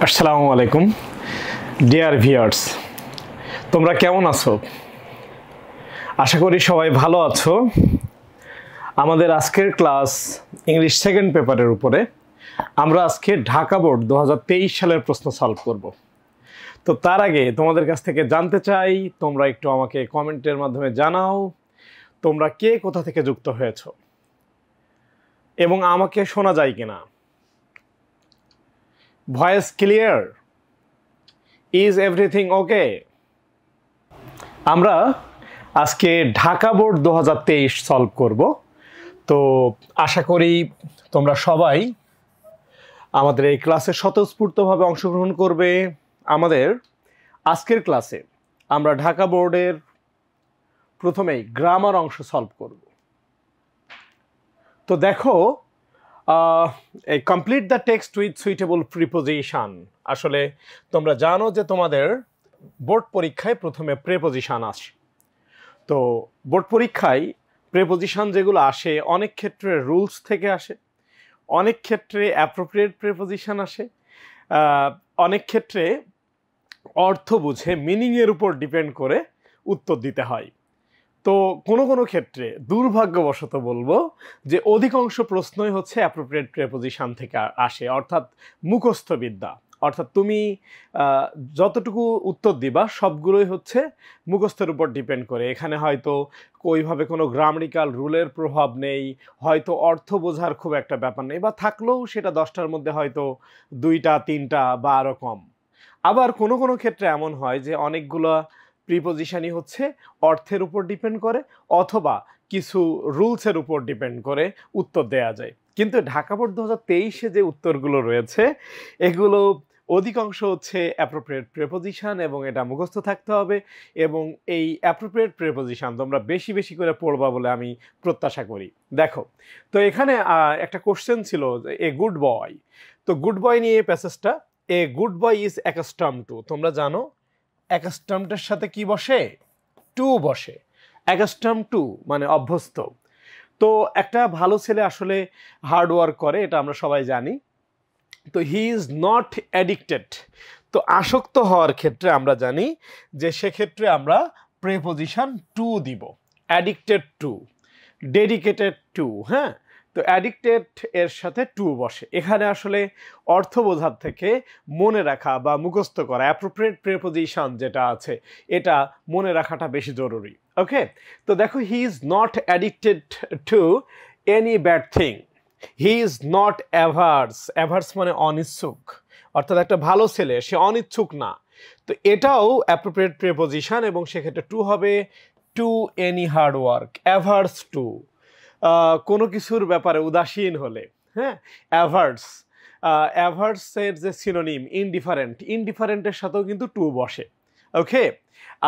আসসালামু আলাইকুম dear viewers, তোমরা কেমন আছো? আশা করি সবাই ভালো আছো। আমাদের আজকের ক্লাস ইংলিশ সেকেন্ড পেপারের উপরে। আমরা আজকে ঢাকা বোর্ড 2023 সালের প্রশ্ন সলভ করব। তো তার আগে তোমাদের কাছ থেকে জানতে চাই, তোমরা একটু আমাকে কমেন্টের মাধ্যমে জানাও তোমরা কে কোথা থেকে যুক্ত হয়েছো এবং আমাকে শোনা যায় কিনা। Voice clear? Is everything okay? আমরা আজকে ঢাকা বোর্ড 2023 সলভ করব। তো আশা করি তোমরা সবাই আমাদের এই ক্লাসে স্বতঃস্ফূর্তভাবে অংশগ্রহণ করবে। আমাদের আজকের ক্লাসে আমরা ঢাকা বোর্ডের প্রথমেই গ্রামার অংশ সলভ করব। তো দেখো, complete the text with suitable preposition. আসলে তোমরা জানো যে তোমাদের বোর্ড পরীক্ষায় প্রথমে প্রেপোজিশন আসে। তো বোর্ড পরীক্ষায় প্রেপোজিশন যেগুলো আসে অনেক ক্ষেত্রে রুলস থেকে আসে, অনেক ক্ষেত্রে অ্যাপ্রোপ্রিয়েট প্রেপোজিশন আসে, অনেক ক্ষেত্রে অর্থ বুঝে মিনিংয়ের উপর ডিপেন্ড করে উত্তর দিতে হয়। তো কোনো কোনো ক্ষেত্রে দুর্ভাগ্যবশত বলবো যে অধিকাংশ প্রশ্নই হচ্ছে অ্যাপ্রোপ্রিয়েট প্রেপোজিশন থেকে আসে, অর্থাৎ মুখস্থ বিদ্যা। অর্থাৎ তুমি যতটুকু উত্তর দিবা সবগুলোই হচ্ছে মুখস্থের উপর ডিপেন্ড করে। এখানে হয়তো ওইভাবে কোনো গ্রামারিক্যাল রুলের প্রভাব নেই, হয়তো অর্থ বোঝার খুব একটা ব্যাপার নেই, বা থাকলেও সেটা 10টার মধ্যে হয়তো 2টা 3টা বা আরও কম। আবার কোনো কোনো ক্ষেত্রে এমন হয় যে অনেকগুলো প্রিপোজিশনই হচ্ছে অর্থের উপর ডিপেন্ড করে অথবা কিছু রুলসের উপর ডিপেন্ড করে উত্তর দেয়া যায়। কিন্তু ঢাকা বোর্ড 2023-এ যে উত্তরগুলো রয়েছে এগুলো অধিকাংশ হচ্ছে অ্যাপ্রোপ্রিয়েট প্রেপোজিশন এবং এটা মুখস্থ থাকতে হবে। এবং এই অ্যাপ্রোপ্রিয়েট প্রেপোজিশন তোমরা বেশি বেশি করে পড়বা বলে আমি প্রত্যাশা করি। দেখো, তো এখানে একটা কোশ্চেন ছিল এ গুড বয়। তো গুড বয় নিয়ে এই প্যাসেজটা, a good boy is accustom to. তোমরা জানো অ্যাকাস্টমডের সাথে কি বসে? টু বসে। অ্যাকাস্টম টু মানে অভ্যস্ত। তো একটা ভালো ছেলে আসলে হার্ড ওয়ার্ক করে, এটা আমরা সবাই জানি। তো হি ইজ নট অ্যাডিক্টেড। তো আসক্ত হওয়ার ক্ষেত্রে আমরা জানি যে সেক্ষেত্রে আমরা প্রেপোজিশন টু দিব। Addicted to, dedicated to. হ্যাঁ, তো অ্যাডিক্টেড এর সাথে টু বসে। এখানে আসলে অর্থ বোঝার থেকে মনে রাখা বা মুখস্থ করা, অ্যাপ্রোপ্রিয়েট প্রেপোজিশন যেটা আছে এটা মনে রাখাটা বেশি জরুরি। ওকে, তো দেখো, he is not addicted to any bad thing. He is not averse. Averse মানে অনিচ্ছুক, অর্থাৎ একটা ভালো ছেলে সে অনিচ্ছুক না। তো এটাও অ্যাপ্রোপ্রিয়েট প্রেপোজিশন এবং সেক্ষেত্রে টু হবে to any hard work. Averse to, কোনো কিছুর ব্যাপারে উদাসীন হলে। হ্যাঁ, অ্যাভার্স, অ্যাভার্সের যে সিনোনিম ইনডিফারেন্ট, ইনডিফারেন্টের সাথেও কিন্তু টু বসে। ওকে,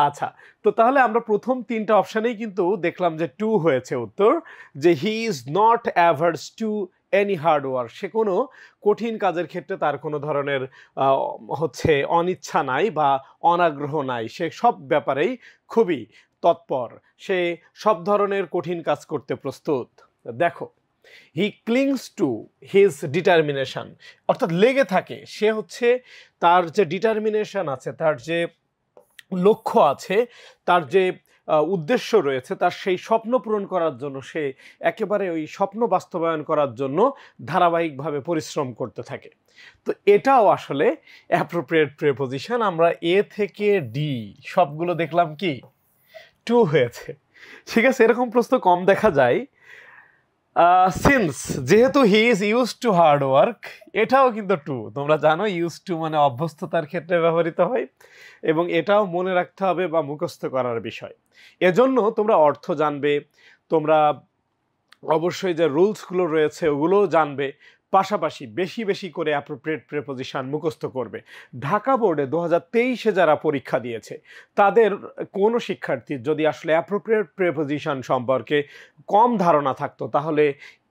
আচ্ছা, তো তাহলে আমরা প্রথম 3টা অপশানেই কিন্তু দেখলাম যে টু হয়েছে উত্তর, যে he is not averse to any hard work. সে কোনো কঠিন কাজের ক্ষেত্রে তার কোনো ধরনের হচ্ছে অনিচ্ছা নাই বা অনাগ্রহ নাই। সে সব ব্যাপারেই খুবই তৎপর, সে সব ধরনের কঠিন কাজ করতে প্রস্তুত। দেখো, হি ক্লিংস টু হিজ ডিটারমিনেশন, অর্থাৎ লেগে থাকে। সে হচ্ছে তার যে ডিটারমিনেশন আছে, তার যে লক্ষ্য আছে, তার যে উদ্দেশ্য রয়েছে, তার সেই স্বপ্ন পূরণ করার জন্য সে একেবারে ওই স্বপ্ন বাস্তবায়ন করার জন্য ধারাবাহিকভাবে পরিশ্রম করতে থাকে। তো এটাও আসলে অ্যাপ্রোপ্রিয়েট প্রেপোজিশন। আমরা এ থেকে ডি সবগুলো দেখলাম কি টু হয়েছে। ঠিক আছে, এরকম প্রশ্ন কম দেখা যায়। সিন্স, যেহেতু he is use to hard work, এটাও কিন্তু টু। তোমরা জানো ইউজ টু মানে অভ্যস্ততার ক্ষেত্রে ব্যবহৃত হয় এবং এটাও মনে রাখতে হবে বা মুখস্থ করার বিষয়। এজন্য তোমরা অর্থ জানবে, তোমরা অবশ্যই যে রুলসগুলো রয়েছে ওগুলোও জানবে, পাশাপাশি বেশি বেশি করে অ্যাপ্রোপ্রিয়েট প্রেপোজিশন মুখস্থ করবে। ঢাকা বোর্ডে 2023-এ যারা পরীক্ষা দিয়েছে তাদের কোনো শিক্ষার্থীর যদি আসলে অ্যাপ্রোপ্রিয়েট প্রেপোজিশন সম্পর্কে কম ধারণা থাকতো তাহলে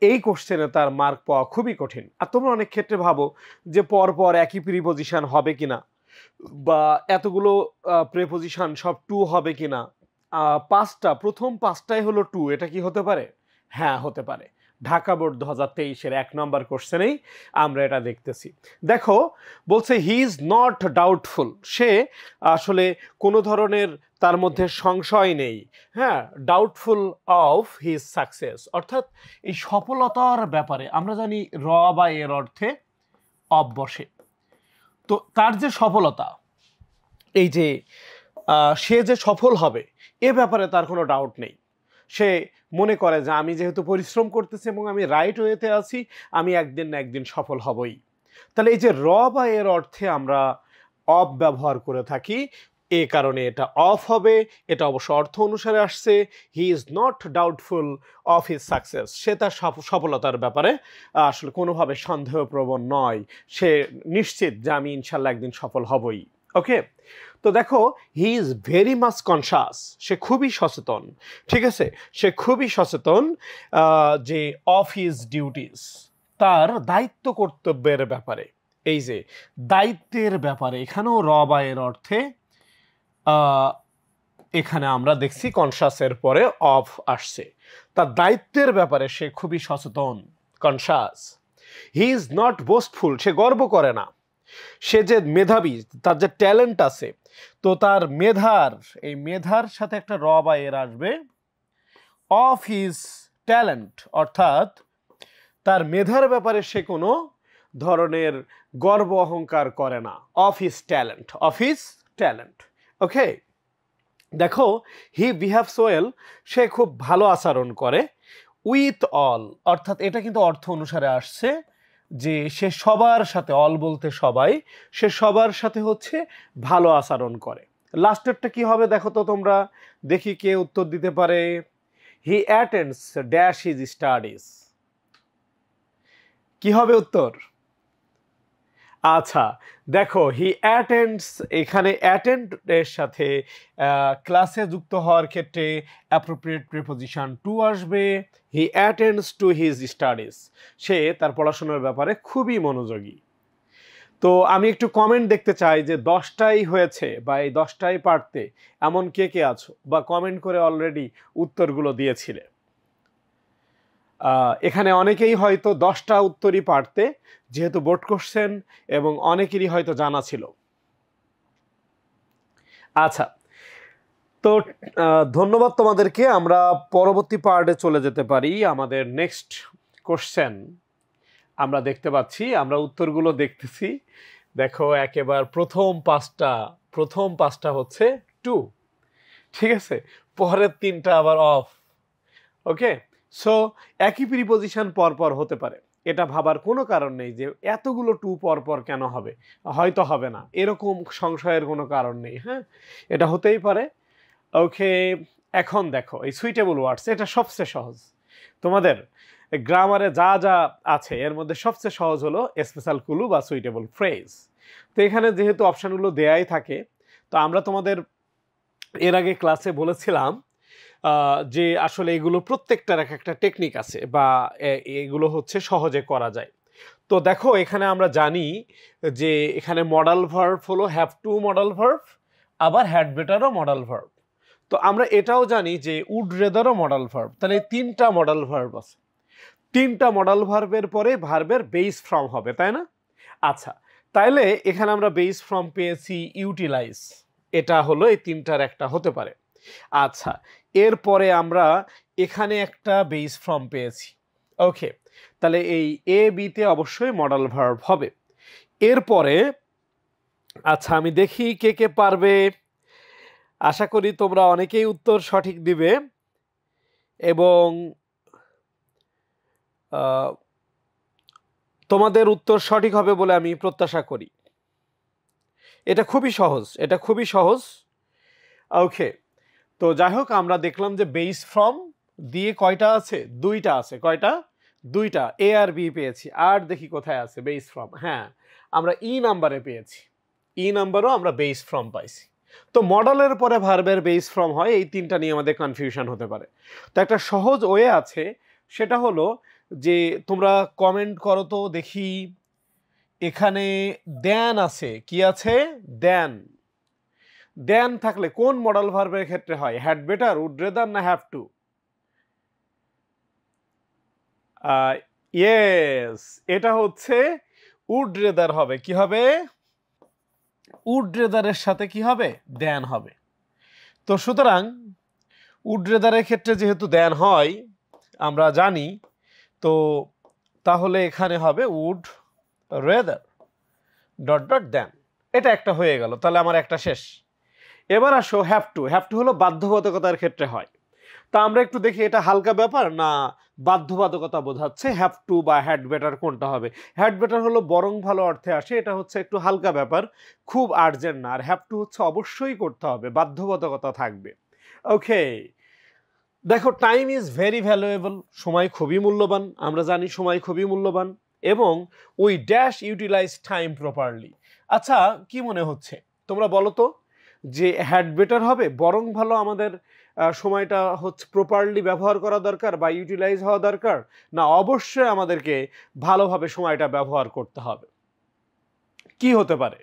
এই কোশ্চেনে তার মার্ক পাওয়া খুবই কঠিন। আর তোমরা অনেক ক্ষেত্রে ভাবো যে পরপর একই প্রিপোজিশন হবে কিনা, বা এতগুলো প্রেপোজিশন সব টু হবে কিনা, প্রথম 5টাই হলো টু, এটা কি হতে পারে? হ্যাঁ, হতে পারে। ঢাকা বোর্ড 2023-এর 1 নম্বর কোশ্চেনেই আমরা এটা দেখতেছি। দেখো বলছে হি ইজ নট ডাউটফুল, সে আসলে কোনো ধরনের তার মধ্যে সংশয় নেই, হ্যাঁ, ডাউটফুল অফ হিজ সাকসেস, অর্থাৎ এই সফলতার ব্যাপারে আমরা জানি র বা এর অর্থে অফ বসে। তো তার যে সফলতা, এই যে সে যে সফল হবে এ ব্যাপারে তার কোনো ডাউট নেই। সে মনে করে যে আমি যেহেতু পরিশ্রম করতেছি এবং আমি রাইট ওয়েতে আছি, আমি একদিন না একদিন সফল হবই। তাহলে এই যে র বা এর অর্থে আমরা অফ ব্যবহার করে থাকি, এ কারণে এটা অফ হবে। এটা অবশ্য অর্থ অনুসারে আসছে, he is not doubtful of his success, সে তার সফলতার ব্যাপারে আসলে কোনোভাবে সন্দেহপ্রবণ নয়, সে নিশ্চিত যে আমি ইনশাল্লাহ একদিন সফল হবই। ওকে, তো দেখো he is very much conscious, সে খুবই সচেতন, ঠিক আছে, সে খুবই সচেতন যে অফ হিজ ডিউটিস, তার দায়িত্ব কর্তব্যের ব্যাপারে। এই যে দায়িত্বের ব্যাপারে এখানেও র বা এর অর্থে এখানে আমরা দেখছি কনসাসের পরে অফ আসছে, তার দায়িত্বের ব্যাপারে সে খুবই সচেতন, conscious. He is not boastful, সে গর্ব করে না, সে যে মেধাবী, তার যে ট্যালেন্ট আছে, তো তার এই মেধার সাথে একটা র বা এর আসবে, অফ হিজ ট্যালেন্ট, অর্থাৎ তার মেধার ব্যাপারে সে কোনো ধরনের গর্ব অহংকার করে না, of his talent, of his talent. Okay, দেখো হি বিহেভস ওয়েল, সে খুব ভালো আচরণ করে, উইথ অল, অর্থাৎ এটা কিন্তু অর্থ অনুসারে আসছে যে সে সবার সাথে, অল বলতে সবাই, সে সবার সাথে হচ্ছে ভালো আচরণ করে। লাস্টেরটা কি হবে দেখো তো তোমরা, দেখি কে উত্তর দিতে পারে। হি অ্যাটেন্ডস ড্যাশ হিজ স্টাডিজ, কি হবে উত্তর? আচ্ছা দেখো হি অ্যাটেন্ডস, এখানে অ্যাটেন্ড এর সাথে ক্লাসে যুক্ত হওয়ার ক্ষেত্রে অ্যাপ্রোপ্রিয়েট প্রিপোজিশন টু আসবে। হি অ্যাটেন্ডস টু হিজ স্টাডিজ, সে তার পড়াশোনার ব্যাপারে খুবই মনোযোগী। তো আমি একটু কমেন্ট দেখতে চাই যে 10টাই হয়েছে বা এই 10টাই পারতে এমন কে কে আছো, বা কমেন্ট করে অলরেডি উত্তরগুলো দিয়েছিলে। এখানে অনেকেই হয়তো 10টা উত্তরই পারতে, যেহেতু বোর্ড কোশ্চেন এবং অনেকেরই হয়তো জানা ছিল। আচ্ছা, তো ধন্যবাদ তোমাদেরকে। আমরা পরবর্তী পার্টে চলে যেতে পারি। আমাদের নেক্সট কোশ্চেন আমরা দেখতে পাচ্ছি, আমরা উত্তরগুলো দেখতেছি। দেখো একেবারে প্রথম পাঁচটা হচ্ছে টু, ঠিক আছে, পরের 3টা আবার অফ। ওকে, সো একই প্রিপোজিশন পরপর হতে পারে, এটা ভাবার কোনো কারণ নেই যে এতগুলো টু পরপর কেন হবে, হয়তো হবে না, এরকম সংশয়ের কোনো কারণ নেই। হ্যাঁ, এটা হতেই পারে। ওকে, এখন দেখো এই সুইটেবল ওয়ার্ডস, এটা সবচেয়ে সহজ। তোমাদের গ্রামারে যা যা আছে এর মধ্যে সবচেয়ে সহজ হলো স্পেশাল ক্লু বা সুইটেবল ফ্রেজ। তো এখানে যেহেতু অপশানগুলো দেয়াই থাকে, তো আমরা তোমাদের এর আগে ক্লাসে বলেছিলাম যে আসলে এগুলো প্রত্যেকটার এক একটা টেকনিক আছে, বা এগুলো হচ্ছে সহজে করা যায়। তো দেখো এখানে আমরা জানি যে এখানে মডাল ভার্ব হলো হ্যাভ টু মডাল ভার্ব, আবার হ্যাড বেটারও মডাল ভার্ব। তো আমরা এটাও জানি যে উড রেদারও মডাল ভার্ব, তাহলে 3টা মডাল ভার্ব আছে। 3টা মডাল ভার্বের পরে ভার্বের বেস ফর্ম হবে, তাই না? আচ্ছা, তাইলে এখানে আমরা বেস ফর্ম পেয়েছি ইউটিলাইজ, এটা হলো এই 3টার একটা হতে পারে। আচ্ছা, এরপরে আমরা এখানে একটা বেস ফর্ম পেয়েছি। ওকে, তাহলে এই এ বিতে অবশ্যই মডাল ভার্ব হবে। এরপরে আচ্ছা আমি দেখি কে কে পারবে। আশা করি তোমরা অনেকেই উত্তর সঠিক দিবে, এবং তোমাদের উত্তর সঠিক হবে বলে আমি প্রত্যাশা করি। এটা খুবই সহজ। ওকে, তো যাই হোক আমরা দেখলাম যে বেস ফর্ম দিয়ে কয়টা আছে, 2টা আছে। কয়টা? 2টা, এ আর বি পেয়েছি। আর দেখি কোথায় আছে বেস ফর্ম। হ্যাঁ, আমরা ই নাম্বারে পেয়েছি, ই নাম্বারও আমরা বেস ফর্ম পাইছি। তো মডেলের পরে ভার্বের বেস ফর্ম হয়, এই 3টা নিয়ে আমাদের কনফিউশন হতে পারে। তো একটা সহজ ওয়ে আছে, সেটা হলো যে তোমরা কমেন্ট করো তো দেখি, এখানে দেন আছে, কি আছে? দেন থাকলে কোন মডাল ভার্বের ক্ষেত্রে হয়? হ্যাড বেটার, উড রেদার, না হ্যাভ টু? ইয়েস, এটা হচ্ছে উড রেদার হবে। কি হবে? উড রেদারের সাথে কি হবে? দেন হবে। তো সুতরাং উড রেদারের ক্ষেত্রে যেহেতু দেন হয় আমরা জানি, তো তাহলে এখানে হবে উড রেদার ডট ডট দেন। এটা একটা হয়ে গেল, তাহলে আমার একটা শেষ। এবার আসো হ্যাভ টু। হ্যাভ টু হলো বাধ্যবাধকতার ক্ষেত্রে হয়। তা আমরা একটু দেখি এটা হালকা ব্যাপার না বাধ্যবাধকতা বোঝাচ্ছে। হ্যাভ টু বা হ্যাড বেটার কোনটা হবে? হ্যাড বেটার হলো বরং ভালো অর্থে আসে, এটা হচ্ছে একটু হালকা ব্যাপার, খুব আর্জেন্ট না। আর হ্যাভ টু হচ্ছে অবশ্যই করতে হবে, বাধ্যবাধকতা থাকবে। ওকে, দেখো টাইম ইজ ভেরি ভ্যালুয়েবল, সময় খুবই মূল্যবান, আমরা জানি সময় খুবই মূল্যবান, এবং we dash utilise time properly. আচ্ছা, কি মনে হচ্ছে তোমরা বলো তো, যে হ্যাড বেটার হবে বরং ভালো, আমাদের সময়টা হচ্ছে প্রপারলি ব্যবহার করা দরকার বা ইউটিলাইজ হওয়া দরকার, না অবশ্যই আমাদেরকে ভালোভাবে সময়টা ব্যবহার করতে হবে? কি হতে পারে?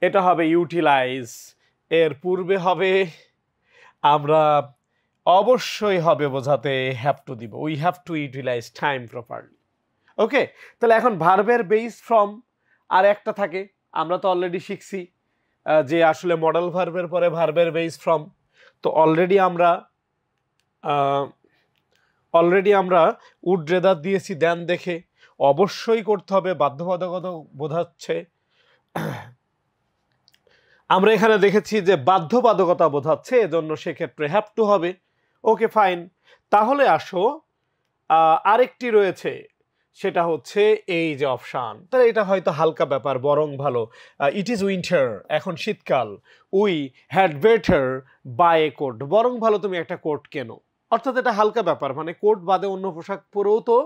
এটা হবে ইউটিলাইজ, এর পূর্বে হবে আমরা অবশ্যই হবে বোঝাতে হ্যাভ টু দিব, we have to utilize time properly. Okay, তাহলে এখন ভার্বের বেস ফ্রম আর একটা থাকে, আমরা তো অলরেডি শিখছি যে আসলে মডেল ভার্বের পরে ভার্বের বেস ফ্রম। তো অলরেডি আমরা উড রেদার দিয়েছি দেন দেখে, অবশ্যই করতে হবে বাধ্যবাধকতা বোঝাচ্ছে। আমরা এখানে দেখেছি যে বাধ্যবাধকতা বোঝাচ্ছে, এজন্য সেক্ষেত্রে হ্যাভ টু হবে। ওকে ফাইন, তাহলে আসো আরেকটি রয়েছে, সেটা হচ্ছে এই যে অপশান। তাহলে এটা হয়তো হালকা ব্যাপার, বরং ভালো। ইট ইজ উইন্টার, এখন শীতকাল। We had better buy a coat, বরং ভালো তুমি একটা কোট কেনো। অর্থাৎ এটা হালকা ব্যাপার, মানে কোট বাদে অন্য পোশাক পরেও তো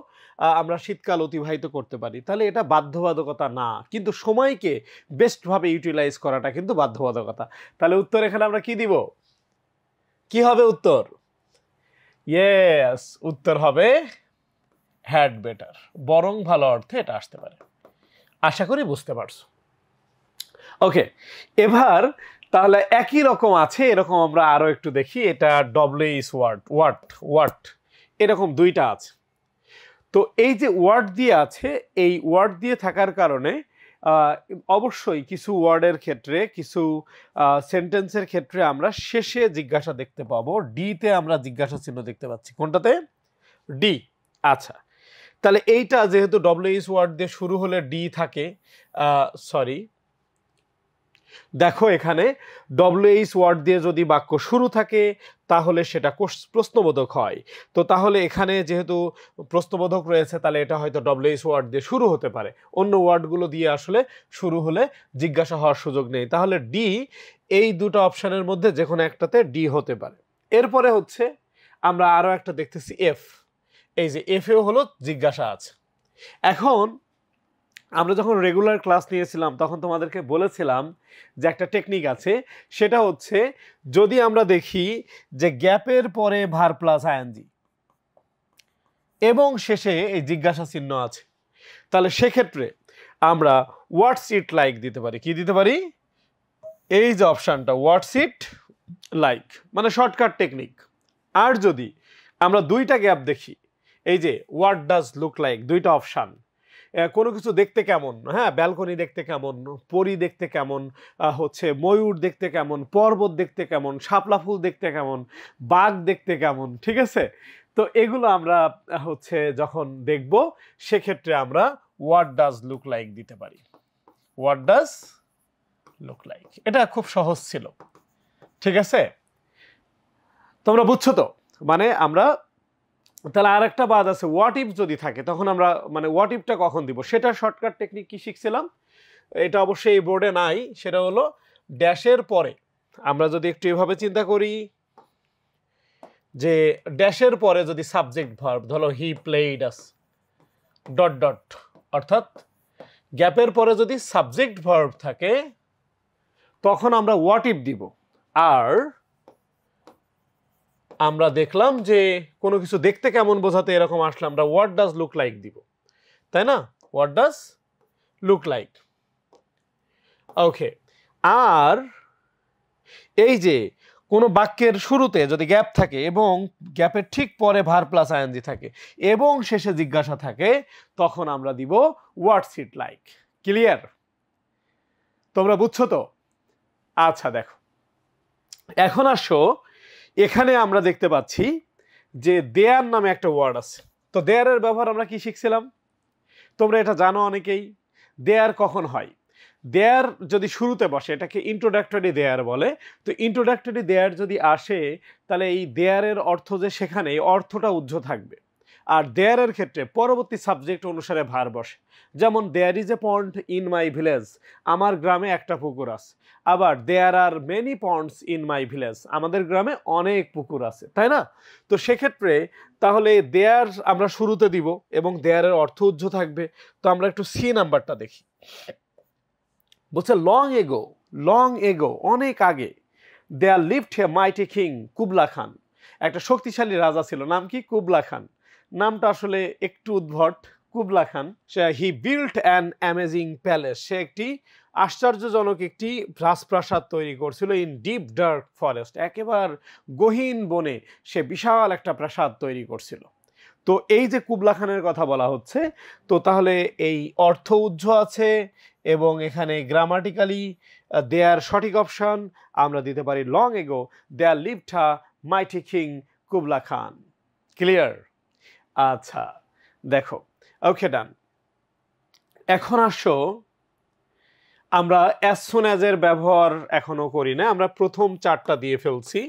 আমরা শীতকাল অতিবাহিত করতে পারি। তাহলে এটা বাধ্যবাধকতা না, কিন্তু সময়কে বেস্টভাবে ইউটিলাইজ করাটা কিন্তু বাধ্যবাধকতা। তাহলে উত্তর এখানে আমরা কি দিব? কি হবে উত্তর? ইয়েস, উত্তর হবে হ্যাড বেটার, বরং ভালো অর্থে এটা আসতে পারে। আশা করি বুঝতে পারছো। ওকে, এবার তাহলে একই রকম আছে, এরকম আমরা আরো একটু দেখি। এটা ডব্লিউএইচ ওয়ার্ড এরকম দুইটা আছে। তো এই যে ওয়ার্ড দিয়ে আছে, এই ওয়ার্ড দিয়ে থাকার কারণে অবশ্যই কিছু ওয়ার্ডের ক্ষেত্রে, কিছু সেন্টেন্সের ক্ষেত্রে আমরা শেষে জিজ্ঞাসা দেখতে পাবো। ডিতে আমরা জিজ্ঞাসা চিহ্ন দেখতে পাচ্ছি, কোনটাতে? ডি। আচ্ছা, তাহলে এইটা যেহেতু ডব্লিউএইচ ওয়ার্ড দিয়ে শুরু হলে ডি থাকে, সরি দেখো এখানে ডব্লিউএইচ ওয়ার্ড দিয়ে যদি বাক্য শুরু থাকে তাহলে সেটা প্রশ্নবোধক হয়। তো তাহলে এখানে যেহেতু প্রশ্নবোধক রয়েছে, তাহলে এটা হয়তো ডব্লিউএইচ ওয়ার্ড দিয়ে শুরু হতে পারে, অন্য ওয়ার্ডগুলো দিয়ে আসলে শুরু হলে জিজ্ঞাসা হওয়ার সুযোগ নেই। তাহলে ডি, এই দুটো অপশানের মধ্যে যে কোনো একটাতে ডি হতে পারে। এরপরে হচ্ছে আমরা আরো একটা দেখতেছি এফ। এই যে এফেও হলো জিজ্ঞাসা আছে। এখন আমরা যখন রেগুলার ক্লাস নিয়েছিলাম তখন তোমাদেরকে বলেছিলাম যে একটা টেকনিক আছে, সেটা হচ্ছে যদি আমরা দেখি যে গ্যাপের পরে ভার প্লাস আইএনজি এবং শেষে এই জিজ্ঞাসা চিহ্ন আছে, তাহলে সেক্ষেত্রে আমরা হোয়াটস ইট লাইক দিতে পারি। কি দিতে পারি? এই যে অপশানটা হোয়াটস ইট লাইক, মানে শর্টকাট টেকনিক। আর যদি আমরা দুইটা গ্যাপ দেখি, এই যে হোয়াট ডাজ লুক লাইক, দুইটা অপশান, কোনো কিছু দেখতে কেমন, হ্যাঁ ব্যালকনি দেখতে কেমন, পরি দেখতে কেমন, হচ্ছে ময়ূর দেখতে কেমন, পর্বত দেখতে কেমন, শাপলা ফুল দেখতে কেমন, বাঘ দেখতে কেমন, ঠিক আছে? তো এগুলো আমরা হচ্ছে যখন দেখব সেক্ষেত্রে আমরা হোয়াট ডাজ লুক লাইক দিতে পারি। হোয়াট ডাজ লুক লাইক, এটা খুব সহজ ছিল, ঠিক আছে? তোমরা বুঝছো তো? মানে আমরা তাহলে আর একটা বাদ আছে, হোয়াট ইফ যদি থাকে তখন আমরা মানে হোয়াট ইফটা কখন দিব, সেটা শর্টকাট টেকনিক কি শিখছিলাম, এটা অবশ্যই এই বোর্ডে নাই। সেটা হলো ড্যাশের পরে আমরা যদি একটু এভাবে চিন্তা করি যে ড্যাশের পরে যদি সাবজেক্ট ভার্ব, ধরো হি প্লেইড আস ডট ডট, অর্থাৎ গ্যাপের পরে যদি সাবজেক্ট ভার্ব থাকে তখন আমরা হোয়াট ইফ দিব। আর আমরা দেখলাম যে কোনো কিছু দেখতে কেমন বোঝাতে এরকম আসলে আমরা হোয়াট ডাজ লুক লাইক দিব, তাই না? What does look like. Okay, আর এই যে কোনো বাক্যের শুরুতে যদি গ্যাপ থাকে এবং গ্যাপের ঠিক পরে ভার প্লাস আইএনজি থাকে এবং শেষে জিজ্ঞাসা থাকে, তখন আমরা দিব হোয়াটস ইট লাইক। ক্লিয়ার? তোমরা বুঝছো তো? আচ্ছা, দেখো এখন আসো, এখানে আমরা দেখতে পাচ্ছি যে দেয়ার নামে একটা ওয়ার্ড আছে। তো দেয়ারের ব্যবহার আমরা কি শিখছিলাম? তোমরা এটা জানো অনেকেই। দেয়ার কখন হয়? দেয়ার যদি শুরুতে বসে এটাকে ইন্ট্রোডাক্টরি দেয়ার বলে। তো ইন্ট্রোডাক্টরি দেয়ার যদি আসে তাহলে এই দেয়ারের অর্থ যে সেখানে অর্থটা উজ্জ্ব থাকবে। আর দেয়ারের ক্ষেত্রে পরবর্তী সাবজেক্ট অনুসারে ভার বসে। যেমন there is a pond in my village, আমার গ্রামে একটা পুকুর আছে। আবার there are many ponds in my village, আমাদের গ্রামে অনেক পুকুর আছে, তাই না? তো সেক্ষেত্রে তাহলে দেয়ার আমরা শুরুতে দিব এবং দেয়ারের অর্থ উজ্জ্ব থাকবে। তো আমরা একটু সি নাম্বারটা দেখি। বলছে লং এগো, অনেক আগে, there lived a mighty king Kubla Khan, একটা শক্তিশালী রাজা ছিল, নাম কি? Kubla Khan. নামটা আসলে একটু উদ্ভট, Kubla Khan. He built an amazing palace, সে একটি আশ্চর্যজনক একটি রাজপ্রাসাদ তৈরি করছিল ইন ডিপ ডার্ক ফরেস্ট, একেবারে গহীন বনে সে বিশাল একটা প্রাসাদ তৈরি করছিল। তো এই যে কুবলা খানের কথা বলা হচ্ছে, তো তাহলে এই অর্থ উজ্জ্ব আছে এবং এখানে গ্রামাটিক্যালি দেয়ার সঠিক অপশন আমরা দিতে পারি long ago there lived a mighty king Kubla Khan. Clear? আচ্ছা, দেখো, ওকে, ডান। এখন আসো, আমরা অ্যাজ সুন অ্যাজ এর ব্যবহার এখনো করি না, আমরা প্রথম চারটা দিয়ে ফেলছি।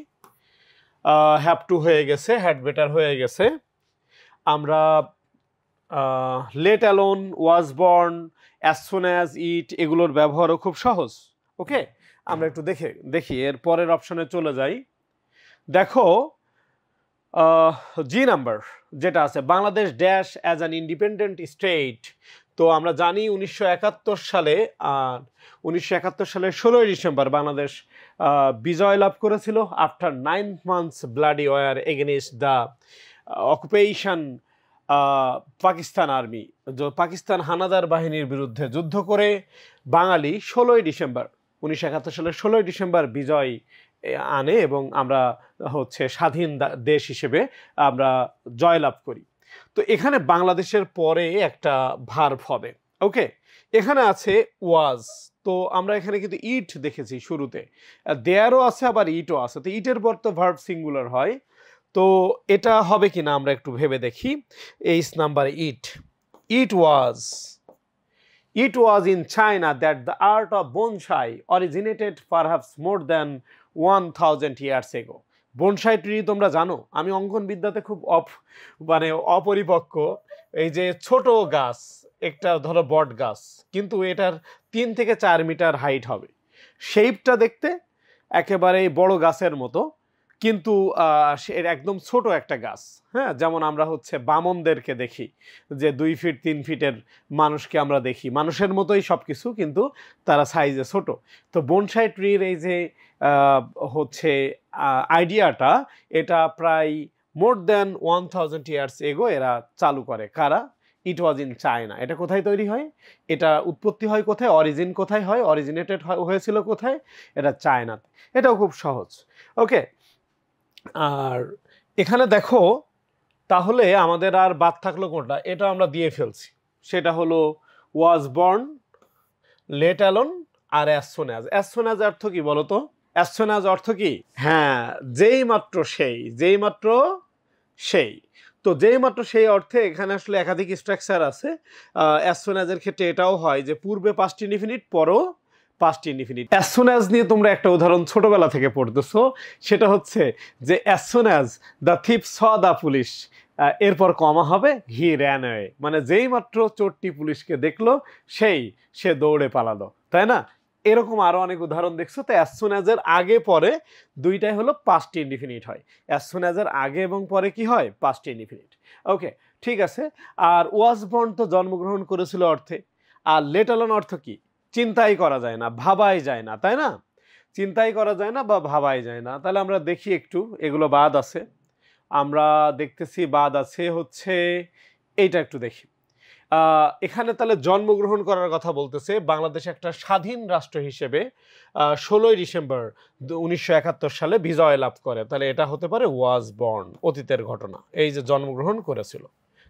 হ্যাভ টু হয়ে গেছে, হ্যাড বেটার হয়ে গেছে। আমরা let alone, was born, as soon as, it, এগুলোর ব্যবহারও খুব সহজ। ওকে, আমরা একটু দেখি এর পরের অপশনে চলে যাই। দেখো জি নাম্বার যেটা আছে, Bangladesh dash as an independent state. তো আমরা জানি 1971 সালে 16ই ডিসেম্বর বাংলাদেশ বিজয় লাভ করেছিল after 9 months bloody war against the occupation Pakistan army. Pakistan হানাদার বাহিনীর বিরুদ্ধে যুদ্ধ করে বাঙালি 16ই ডিসেম্বর 1971 সালের 16ই ডিসেম্বর বিজয় আনে এবং আমরা স্বাধীন দেশ হিসেবে আমরা জয়লাভ করি। তো এখানে বাংলাদেশের পরে একটা ভার্ব হবে। ওকে, এখানে আছে ওয়াজ, তো আমরা এখানে কিন্তু ইট দেখেছি শুরুতে, দেয়ারও আছে আবার ইটও আছে। তো ইটের পর তো ভার্ব সিঙ্গুলার হয়, তো এটা হবে কিনা আমরা একটু ভেবে দেখি। H number it was in China that the art of bonsai originated perhaps more than 1000 years ago. Bonsai tree তোমরা জানো, আমি অঙ্কন বিদ্যাতে খুব অপরিপক্ক। এই যে ছোট গাছ, একটা ধরো বট গাছ, কিন্তু এটার 3 থেকে 4 মিটার হাইট হবে, শেপটা দেখতে একেবারে বড় গাছের মতো, কিন্তু একদম ছোট একটা গাছ। হ্যাঁ, যেমন আমরা বামনদেরকে দেখি যে 2 ফিট 3 ফিটের মানুষকে আমরা দেখি, মানুষের মতোই সব কিছু, কিন্তু তারা সাইজে ছোট। তো বনসাই ট্রির এই যে আইডিয়াটা, এটা প্রায় মোর দ্যান 1000 ইয়ার্স এগো এরা চালু করে। কারা? ইট ওয়াজ ইন চায়না। এটা কোথায় তৈরি হয়? এটা উৎপত্তি হয় কোথায়? অরিজিন কোথায় হয়? অরিজিনেটেড হয়েছিল কোথায়? এটা চায়নাতে। এটাও খুব সহজ। ওকে, আর এখানে দেখো, তাহলে আমাদের আর বাদ থাকলো কোনটা? এটা আমরা দিয়ে ফেলছি, সেটা হলো ওয়াজ বর্ন, লেট অ্যালোন আর as soon as. As soon as অর্থ কি বলো তো? অ্যাজ সুন অ্যাজ অর্থ কি? হ্যাঁ, যেই মাত্র সেই। তো যেই মাত্র সেই অর্থে এখানে আসলে একাধিক স্ট্রাকচার আছে। অ্যাজ সুন অ্যাজ এর ক্ষেত্রে এটাও হয় যে পূর্বে পাস্ট ইনডিফিনিট, পরও past indefinite. As soon as নিয়ে তোমরা একটা উদাহরণ ছোটবেলা থেকে পড়তেছো, সেটা হচ্ছে যে as soon as the thief saw the police, এরপর কমা হবে হি র্যান অ্যাওয়ে, মানে যেই মাত্র চোরটি পুলিশকে দেখলো সে দৌড়ে পালালো, তাই না? এরকম আরো অনেক উদাহরণ দেখছো। তো অ্যাজ সুন অ্যাজ এর আগে পরে দুইটাই হলো পাস্ট ইনডিফিনিট হয়। অ্যাজ সুন অ্যাজ এর আগে এবং পরে কি হয়? Past indefinite. ওকে, ঠিক আছে। আর ওয়াজ বর্ন তো জন্মগ্রহণ করেছিল অর্থে। আর লেট অ্যালোন অর্থ কি? চিন্তাই করা যায় না, ভাবাই যায় না, তাই না? চিন্তাই করা যায় না বা ভাবাই যায় না। তাহলে আমরা দেখি একটু, এগুলো বাদ আছে, আমরা দেখতেছি বাদ আছে এইটা একটু দেখি। এখানে তাহলে জন্মগ্রহণ করার কথা বলতেছে বাংলাদেশ একটা স্বাধীন রাষ্ট্র হিসেবে 16ই ডিসেম্বর 1971 সালে বিজয় লাভ করে। তাহলে এটা হতে পারে ওয়াজ বর্ন, অতীতের ঘটনা, এই যে জন্মগ্রহণ করেছিল।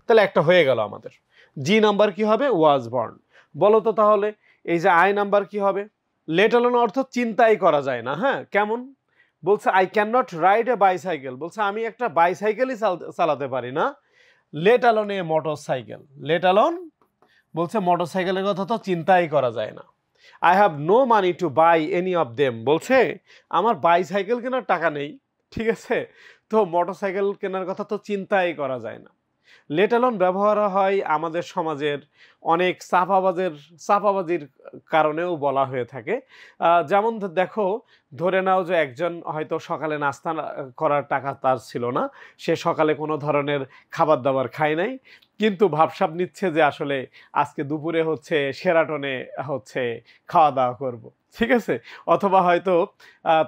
তাহলে একটা হয়ে গেল আমাদের। জি নাম্বার কি হবে? Was born. বলো তো তাহলে এই যে আই নাম্বার কি হবে? লেট অ্যালোন অর্থ চিন্তাই করা যায় না। হ্যাঁ, কেমন? বলছে I can not ride a bicycle, বলছে আমি একটা বাইসাইকেলই চালাতে পারি না। Let alone a motorcycle, let alone বলছে মোটরসাইকেলের কথা তো চিন্তাই করা যায় না। I have no money to buy any of them, বলছে আমার বাইসাইকেল কেনার টাকা নেই। ঠিক আছে, তো মোটরসাইকেল কেনার কথা তো চিন্তাই করা যায় না। লেট অ্যালোন ব্যবহার হয় আমাদের সমাজের অনেক চাপাবাজির কারণেও বলা হয়ে থাকে। যেমন দেখো, ধরে নাও যে একজন হয়তো সকালে নাস্তা করার টাকা তার ছিল না, সে সকালে কোনো ধরনের খাবার দাবার খায় নাই, কিন্তু ভাবসাব নিচ্ছে যে আসলে আজকে দুপুরে হচ্ছে শেরাটনে হচ্ছে খাওয়া দাওয়া করব। ঠিক আছে, অথবা হয়তো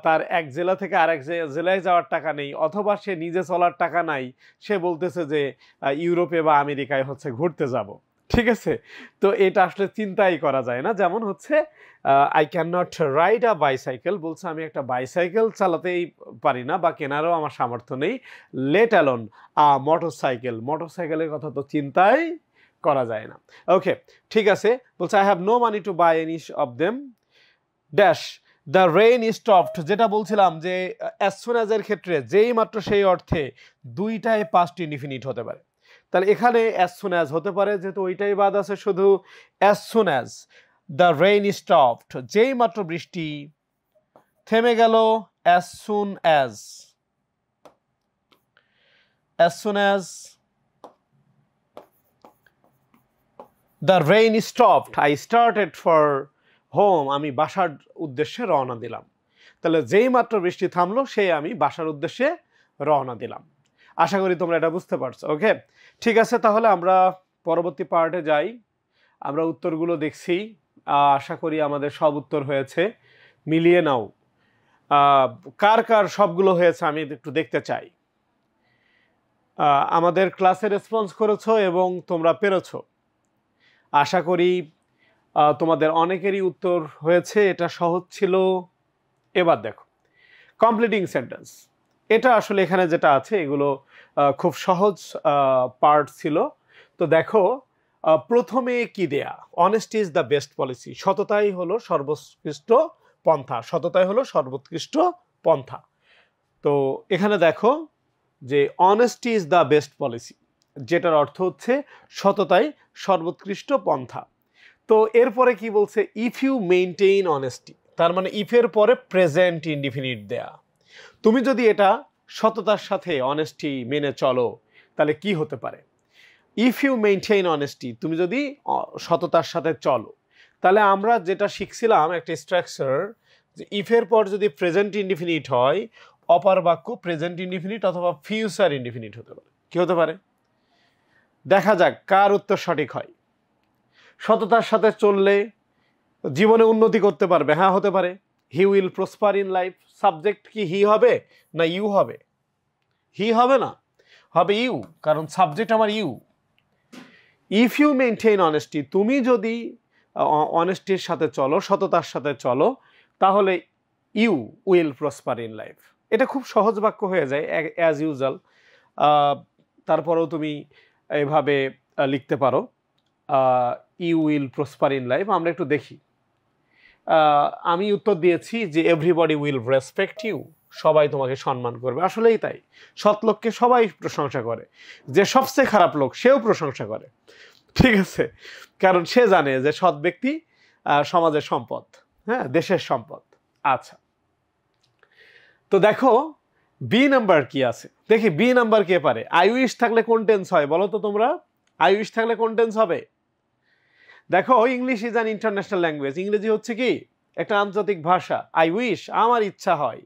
তার এক জেলা থেকে আরেক জেলায় যাওয়ার টাকা নেই, অথবা সে নিজে চলার টাকা নাই, সে বলতেছে যে ইউরোপে বা আমেরিকায় হচ্ছে ঘুরতে যাব। ঠিক আছে, তো এটা আসলে চিন্তাই করা যায় না। যেমন হচ্ছে I can not ride a bicycle, বলছে আমি একটা বাইসাইকেল চালাতেই পারি না বা কেনারও আমার সামর্থ্য নেই। লেট অ্যালোন মোটরসাইকেল, মোটরসাইকেলের কথা তো চিন্তাই করা যায় না। ওকে, ঠিক আছে, বলছে I have no money to buy any of them dash the rain stopped, যেটা বলছিলাম যে অ্যাজ সুন অ্যাজ এর ক্ষেত্রে যেই মাত্র সেই অর্থে দুইটাই পাস্ট ইনডিফিনিট হতে পারে। তাহলে এখানে অ্যাজ সুন অ্যাজ হতে পারে, যেহেতু ওইটাই বাদ আছে, শুধু as soon as the rain stopped, যেই মাত্র বৃষ্টি থেমে গেল। As soon as the rain stopped I started for home, আমি বাসার উদ্দেশ্যে রওনা দিলাম। তাহলে যেই মাত্র বৃষ্টি থামলো সেই আমি বাসার উদ্দেশ্যে রওনা দিলাম। আশা করি তোমরা এটা বুঝতে পারছো। ওকে, ঠিক আছে, তাহলে আমরা পরবর্তী পার্টে যাই। আমরা উত্তরগুলো দেখছি, আশা করি আমাদের সব উত্তর হয়েছে। মিলিয়ে নাও কার কার সবগুলো হয়েছে আমি একটু দেখতে চাই। আমাদের ক্লাসে রেসপন্স করেছো এবং তোমরা পেরেছো। আশা করি তোমাদের অনেকেরই উত্তর হয়েছে, এটা সহজ ছিল। এবার দেখো কমপ্লিটিং সেন্টেন্স, এটা আসলে এখানে যেটা আছে এগুলো খুব সহজ পার্ট ছিল। তো দেখো প্রথমে কি দেয়া, honesty is the best policy, সততাই হলো সর্বোৎকৃষ্ট পন্থা, সততাই হলো সর্বোৎকৃষ্ট পন্থা। তো এখানে দেখো যে honesty is the best policy, যেটার অর্থ হচ্ছে সততাই সর্বোৎকৃষ্ট পন্থা। তো এরপরে কি বলছে? ইফ ইউ মেইনটেইন অনেস্টি, তার মানে ইফের পরে প্রেজেন্ট ইনডিফিনিট দেয়া। তুমি যদি এটা সততার সাথে অনেস্টি মেনে চলো তাহলে কি হতে পারে? ইফ ইউ মেইনটেইন অনেস্টি, তুমি যদি সততার সাথে চলো, তাহলে আমরা যেটা শিখছিলাম একটা স্ট্রাকচার, যে ইফের পর যদি প্রেজেন্ট ইনডিফিনিট হয়, অপার বাক্য প্রেজেন্ট ইনডিফিনিট অথবা ফিউচার ইনডিফিনিট হতে পারে। কি হতে পারে? দেখা যাক কার উত্তর সঠিক হয়। সততার সাথে চললে জীবনে উন্নতি করতে পারবে, হ্যাঁ হতে পারে। He will prosper in life, subject কি হি হবে না ইউ হবে? হি হবে না, হবে ইউ, কারণ সাবজেক্ট আমার you. If you maintain honesty, তুমি যদি অনেস্টির সাথে চলো, সততার সাথে চলো, তাহলে you will prosper in life. এটা খুব সহজ বাক্য হয়ে যায় অ্যাজ ইউজুয়াল। তারপরেও তুমি এভাবে লিখতে পারো, you will prosper in life. আমরা একটু দেখি। আমি উত্তর দিয়েছি যে এভরিবডি উইল রেসপেক্ট ইউ, সবাই তোমাকে সম্মান করবে। আসলেই তাই, সৎ লোককে সবাই প্রশংসা করে, যে সবচেয়ে খারাপ লোক সেও প্রশংসা করে। ঠিক আছে, কারণ সে জানে যে সৎ ব্যক্তি সমাজের সম্পদ, হ্যাঁ, দেশের সম্পদ। আচ্ছা, তো দেখো বি নাম্বার কি আছে, দেখি বি নাম্বার কে পারে। আই উইশ থাকলে কোন টেন্স হয় বলো তো তোমরা? আই উইশ থাকলে কোন টেন্স হবে? দেখো English is an international language, ইংরেজি হচ্ছে কি একটা আন্তর্জাতিক ভাষা। আই উইশ আমার ইচ্ছা হয়,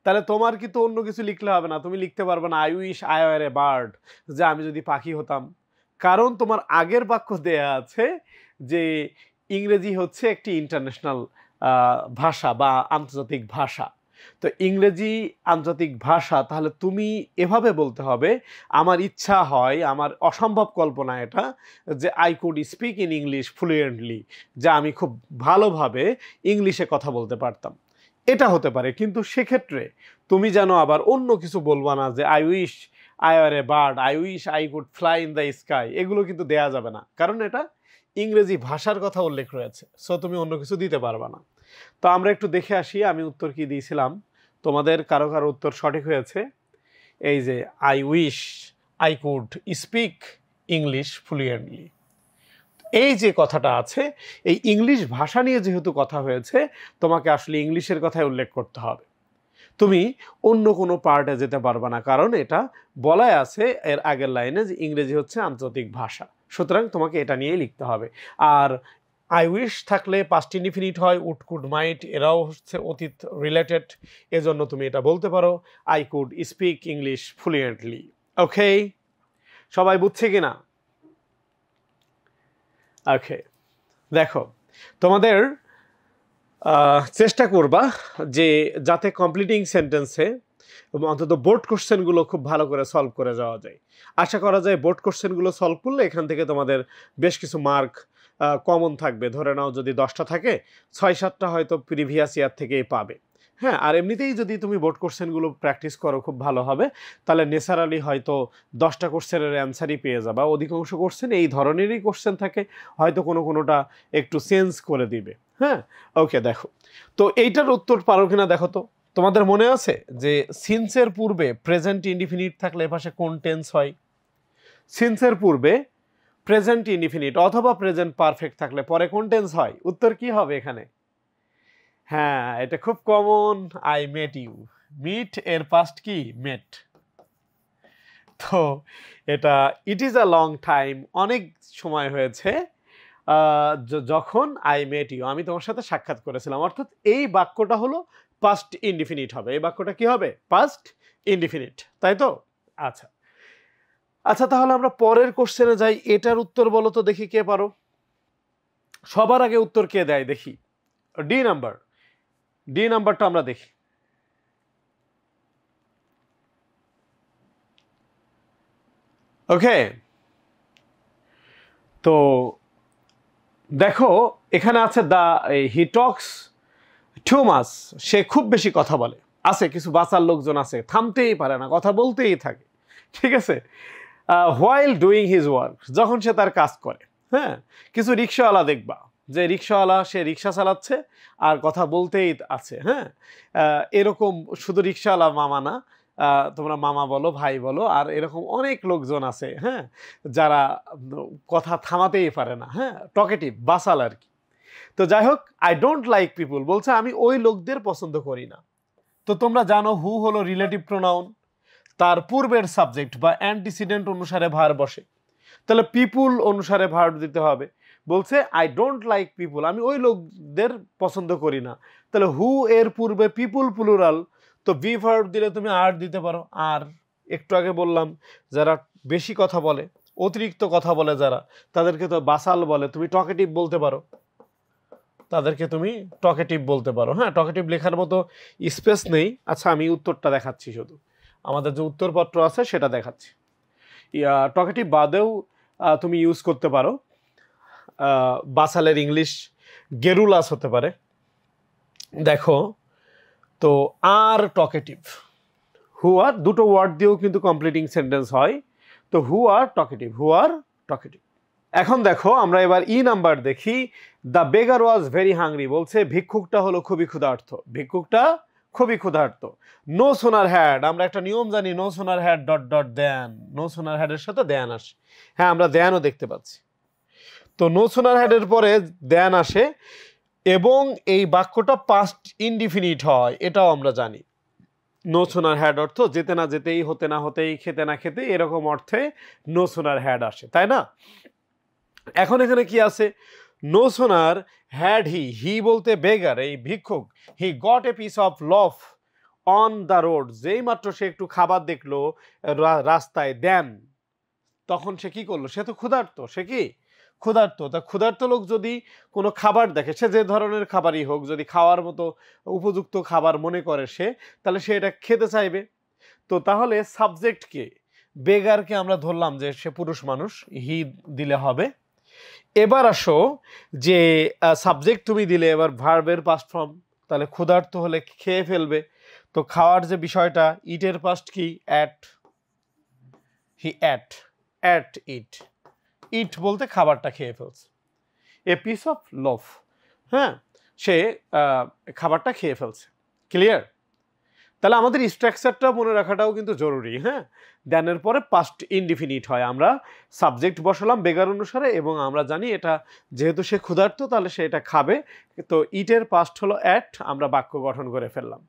তাহলে তোমার কিন্তু অন্য কিছু লিখলে হবে না। তুমি লিখতে পারবে না I wish I were a bird, যে আমি যদি পাখি হতাম, কারণ তোমার আগের বাক্য দেয়া আছে যে ইংরেজি হচ্ছে একটি ইন্টারন্যাশনাল ভাষা বা আন্তর্জাতিক ভাষা। তো ইংরেজি আন্তর্জাতিক ভাষা, তাহলে তুমি এভাবে বলতে হবে, আমার ইচ্ছা হয়, আমার অসম্ভব কল্পনা এটা, যে I could speak in English fluently, যে আমি খুব ভালোভাবে ইংলিশে কথা বলতে পারতাম। এটা হতে পারে, কিন্তু সেক্ষেত্রে তুমি যেন আবার অন্য কিছু বলবা না, যে I wish I are a bird, I wish I could fly in the sky, এগুলো কিন্তু দেয়া যাবে না, কারণ এটা ইংরেজি ভাষার কথা উল্লেখ রয়েছে। সো তুমি অন্য কিছু দিতে পারবা না। তো আমরা একটু দেখে আসি আমি উত্তর কি দিয়েছিলাম। তোমাদের কারো কারো উত্তর সঠিক হয়েছে। এই যে I wish I could speak English fluently, এই যে কথাটা আছে, এই ইংলিশ ভাষা নিয়ে যেহেতু কথা হয়েছে, তোমাকে আসলে ইংলিশের কথাই উল্লেখ করতে হবে। তুমি অন্য কোনো পার্টে যেতে পারবে না, কারণ এটা বলাই আছে এর আগের লাইনে যে ইংরেজি হচ্ছে আন্তর্জাতিক ভাষা। সুতরাং তোমাকে এটা নিয়েই লিখতে হবে। আর আই উইশ থাকলে পাস্ট ইনডিফিনিট হয়, উড কুড মাইট এরাও হচ্ছে অতীত রিলেটেড, এজন্য তুমি এটা বলতে পারো I could speak English fluently. Okay, সবাই বুঝছে কিনা? ওকে, দেখো তোমাদের চেষ্টা করবা যে যাতে কমপ্লিটিং সেন্টেন্সে অন্তত বোর্ড কোশ্চেনগুলো খুব ভালো করে সলভ করে যাওয়া যায়। আশা করা যায় বোর্ড কোশ্চেনগুলো সলভ করলে এখান থেকে তোমাদের বেশ কিছু মার্ক কমন থাকবে। ধরে নাও যদি 10টা থাকে, 6-7টা হয়তো প্রিভিয়াস ইয়ার থেকেই পাবে। হ্যাঁ, আর এমনিতেই যদি তুমি বোর্ড কোশ্চেনগুলো প্র্যাকটিস করো খুব ভালো হবে, তাহলে ন্যাচারালি হয়তো 10টা কোশ্চেনের অ্যান্সারই পেয়ে যাবা। অধিকাংশ কোশ্চেন এই ধরনেরই কোশ্চেন থাকে, হয়তো কোনোটা একটু চেঞ্জ করে দিবে। হ্যাঁ, ওকে, দেখো তো এইটার উত্তর পারো কিনা দেখো তো। তোমাদের মনে আছে যে সিন্সের পূর্বে প্রেজেন্ট ইনডিফিনিট থাকলে এপাশে কোন টেন্স হয়? সিন্সের পূর্বে প্রেজেন্ট ইনডিফিনিট অথবা প্রেজেন্ট পারফেক্ট থাকলে পরে কোন টেন্স হয়? উত্তর কি হবে এখানে? হ্যাঁ, এটা খুব common, I met you. Meet এর পাস্ট কি? মেট। তো এটা it is a long time, অনেক সময় হয়েছে যখন আই মেট ইউ, আমি তোমার সাথে সাক্ষাৎ করেছিলাম। অর্থাৎ এই বাক্যটা হলো পাস্ট ইনডিফিনিট হবে। এই বাক্যটা কি হবে? পাস্ট ইনডিফিনিট, তাই তো? আচ্ছা আচ্ছা, তাহলে আমরা পরের কোশ্চেনে যাই। এটার উত্তর বলো তো দেখি, কে পারো? সবার আগে উত্তর কে দেয় দেখি? ডি নাম্বার, ডি নাম্বারটা আমরা দেখি। ওকে, তো দেখো এখানে আছে the he talks too much, সে খুব বেশি কথা বলে। আছে কিছু বাচ্চার লোকজন আছে, থামতেই পারে না, কথা বলতেই থাকে। ঠিক আছে, হোয়াইল ডুইং হিজ ওয়ার্ক, যখন সে তার কাজ করে। হ্যাঁ, কিছু রিক্সাওয়ালা দেখবা যে রিক্সাওয়ালা সে রিক্সা চালাচ্ছে আর কথা বলতেই আছে। হ্যাঁ, এরকম শুধু রিক্সাওয়ালা মামা না, তোমরা মামা বলো, ভাই বলো, আর এরকম অনেক লোকজন আছে, হ্যাঁ, যারা কথা থামাতেই পারে না। হ্যাঁ, টকেটিভ, বাসাল আর কি। তো যাই হোক, আই ডোন্ট লাইক পিপুল বলছে আমি ওই লোকদের পছন্দ করি না। তো তোমরা জানো হু হলো রিলেটিভ প্রোনাউন, তার পূর্বের সাবজেক্ট বা অ্যান্টিসিডেন্ট অনুসারে ভার বসে, তাহলে পিপুল অনুসারে ভার্ব দিতে হবে। বলছে আই ডোন্ট লাইক পিপুল, আমি ওই লোকদের পছন্দ করি না। তাহলে হু এর পূর্বে পিপুল প্লুরাল, তো বি ভার্ব দিলে তুমি আর দিতে পারো। আর একটু আগে বললাম যারা বেশি কথা বলে, অতিরিক্ত কথা বলে যারা, তাদেরকে তো বাসাল বলে, তুমি টকেটিভ বলতে পারো, তাদেরকে তুমি টকেটিভ বলতে পারো। হ্যাঁ, টকেটিভ লেখার মতো স্পেস নেই। আচ্ছা, আমি উত্তরটা দেখাচ্ছি, শুধু আমাদের যে উত্তরপত্র আছে সেটা দেখাচ্ছি। টকেটিভ বাদেও তুমি ইউজ করতে পারো। বাসালের ইংলিশ গেরুলাস হতে পারে। দেখো তো আর টকেটিভ, হু আর দুটো ওয়ার্ড দিয়েও কিন্তু কমপ্লিটিং সেন্টেন্স হয়। তো হু আর টকেটিভ, হু আর টকেটিভ। এখন দেখো আমরা এবার ই নাম্বার দেখি। দ্য বেগার ওয়াজ ভেরি হাংরি বলছে ভিক্ষুকটা হলো খুবই ক্ষুধার্ত, ভিক্ষুকটা খুবই ক্ষুধার্ত। নো সোনার হ্যাড, আমরা একটা নিয়ম জানি, no sooner had dot dot then, no sooner হ্যাডের সাথে দেন আসে। হ্যাঁ, আমরা দেনও দেখতে পাচ্ছি। তো নো সোনার হ্যাডের পরে দেন আসে এবং এই বাক্যটা পাস্ট ইনডিফিনিট হয়, এটাও আমরা জানি। নো সোনার হ্যাড অর্থ যেতে না যেতেই, হতে না হতেই, খেতে না খেতে, এরকম অর্থে নো সোনার হ্যাড আসে, তাই না? এখন এখানে কি আছে? নো সোনার হ্যাড হি বলতে বেগার, এই ভিক্ষুক, he got a piece of loaf on the road, যেই মাত্র সে একটু খাবার দেখলো রাস্তায়, দেন তখন সে কি করলো? সে তো ক্ষুধার্ত, সে কি ক্ষুধার্ত, তা ক্ষুধার্ত লোক যদি কোনো খাবার দেখে, সে যে ধরনের খাবারই হোক, যদি খাওয়ার মতো উপযুক্ত খাবার মনে করে সে, তাহলে সে এটা খেতে চাইবে। তো তাহলে সাবজেক্টকে, বেগারকে আমরা ধরলাম যে সে পুরুষ মানুষ, হি দিলে হবে। এবার আসো যে সাবজেক্ট তুমি দিলে, এবার ভার্বের পাস্ট ফর্ম, তাহলে ক্ষুধার্ত হলে খেয়ে ফেলবে। তো খাওয়ার যে বিষয়টা, ইটের পাস্ট কি, ate, he ate, ate it, eat বলতে খাবারটা খেয়ে ফেলছে। এ পিস অফ লোফ, হ্যাঁ, সে খাবারটা খেয়ে ফেলছে। ক্লিয়ার? তাহলে আমাদের স্ট্রাকচারটা মনে রাখাটাও কিন্তু জরুরি, হ্যাঁ। দেনের পরে পাস্ট ইনডিফিনিট হয়, আমরা সাবজেক্ট বসালাম বেগার অনুসারে, এবং আমরা জানি এটা যেহেতু সে ক্ষুধার্ত তাহলে সে এটা খাবে। তো ইটের পাস্ট হলো অ্যাট, আমরা বাক্য গঠন করে ফেললাম।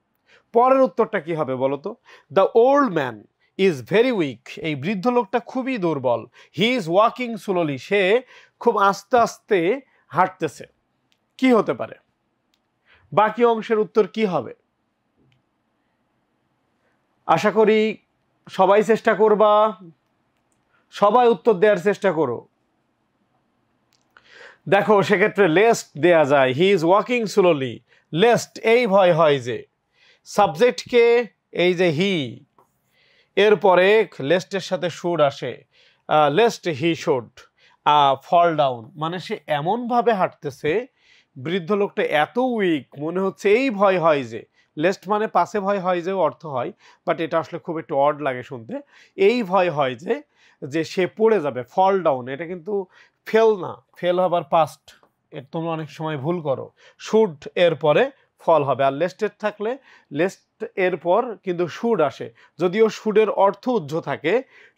পরের উত্তরটা কি হবে বলো তো? The old man is very weak, এই বৃদ্ধ লোকটা খুবই দুর্বল। হি ইজ ওয়াকিং স্লোলি, সে খুব আস্তে আস্তে হাঁটতেছে। কি হতে পারে? বাকি অংশের উত্তর কি হবে? আশা করি সবাই চেষ্টা করবা, সবাই উত্তর দেওয়ার চেষ্টা করো। দেখো সেক্ষেত্রে লেস্ট দেয়া যায়, he is walking slowly. Lest এই ভয় হয় যে, সাবজেক্টকে এই যে হি, এরপরে লেস্টের সাথে শুড আসে, lest he should fall down, মানে সে এমনভাবে হাঁটতেছে, বৃদ্ধ লোকটা এত উইক, মনে হচ্ছে এই ভয় হয় যে, লেস্ট মানে পাশে ভয় হয় যে অর্থ হয়, বাট এটা আসলে খুব একটু অড লাগে শুনতে। এই ভয় হয় যে যে সে পড়ে যাবে, ফল ডাউন, এটা কিন্তু ফেল না, ফেল হবার পাস্ট, তোমরা অনেক সময় ভুল করো। শুড এর পরে ফল হবে, আর লেস্টের থাকলে লেস্ট এর পর কিন্তু শুড আসে, যদিও শুডের অর্থ উজ্জ থাকে,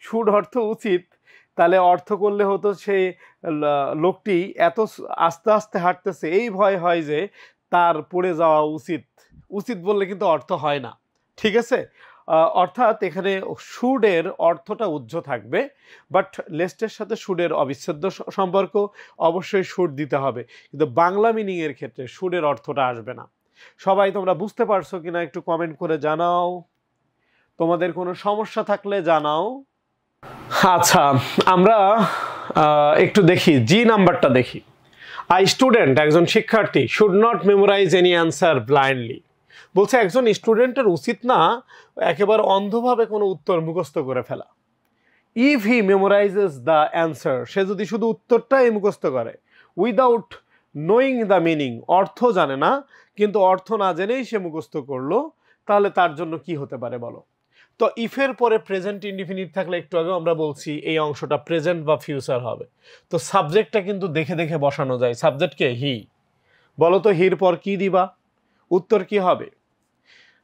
শুড অর্থ উচিত, তাহলে অর্থ করলে হতো সেই লোকটি এত আস্তে আস্তে হাঁটতেছে, এই ভয় হয় যে তার পড়ে যাওয়া উচিত। উচিত বললে কিন্তু অর্থ হয় না, ঠিক আছে? অর্থাৎ এখানে শুডের অর্থটা উজ্জ থাকবে, বাট লেস্টের সাথে শুডের অবিচ্ছেদ্য সম্পর্ক, অবশ্যই শুড দিতে হবে, কিন্তু বাংলা মিনিংয়ের ক্ষেত্রে শুডের অর্থটা আসবে না। সবাই তোমরা বুঝতে পারছো কিনা একটু কমেন্ট করে জানাও, তোমাদের কোনো সমস্যা থাকলে জানাও। আচ্ছা, আমরা একটু দেখি জি নাম্বারটা দেখি। আই স্টুডেন্ট, একজন শিক্ষার্থী, should not memorise any answer blindly, বলছে একজন স্টুডেন্টের উচিত না একেবারে অন্ধভাবে কোনো উত্তর মুখস্থ করে ফেলা। If he memorizes the answer, সে যদি শুধু উত্তরটাই মুখস্থ করে, উইদাউট নোয়িং দ্য মিনিং, অর্থ জানে না, কিন্তু অর্থ না জেনেই সে মুখস্থ করলো, তাহলে তার জন্য কি হতে পারে বলো? তো ইফের পরে প্রেজেন্ট ইনডিফিনিট থাকলে, একটু আগে আমরা বলছি এই অংশটা প্রেজেন্ট বা ফিউচার হবে। তো সাবজেক্টটা কিন্তু দেখে দেখে বসানো যায়, সাবজেক্টকে হি, বলো তো হির পর কি দিবা, উত্তর কি হবে?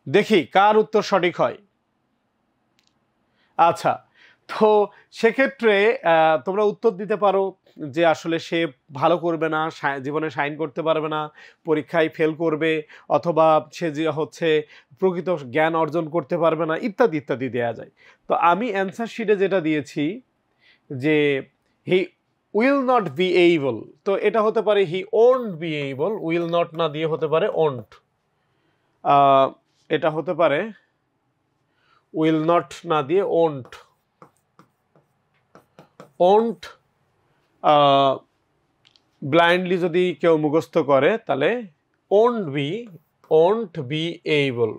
দেখি কার উত্তর সঠিক হয়। আচ্ছা, তো সেক্ষেত্রে তোমরা উত্তর দিতে পারো যে আসলে সে ভালো করবে না, জীবনে শাইন করতে পারবে না, পরীক্ষায় ফেল করবে, অথবা সে যে হচ্ছে প্রকৃত জ্ঞান অর্জন করতে পারবে না, ইত্যাদি ইত্যাদি দেয়া যায়। তো আমি অ্যান্সার শিটে যেটা দিয়েছি যে he will not be able, তো এটা হতে পারে হি won't be able, will not না দিয়ে হতে পারে ওন্ট, এটা হতে পারে উইল নট না দিয়ে ওন্ট, ওন্ট ব্লাইন্ডলি যদি কেউ মুখস্থ করে তাহলে ওন্ট বি এইবল।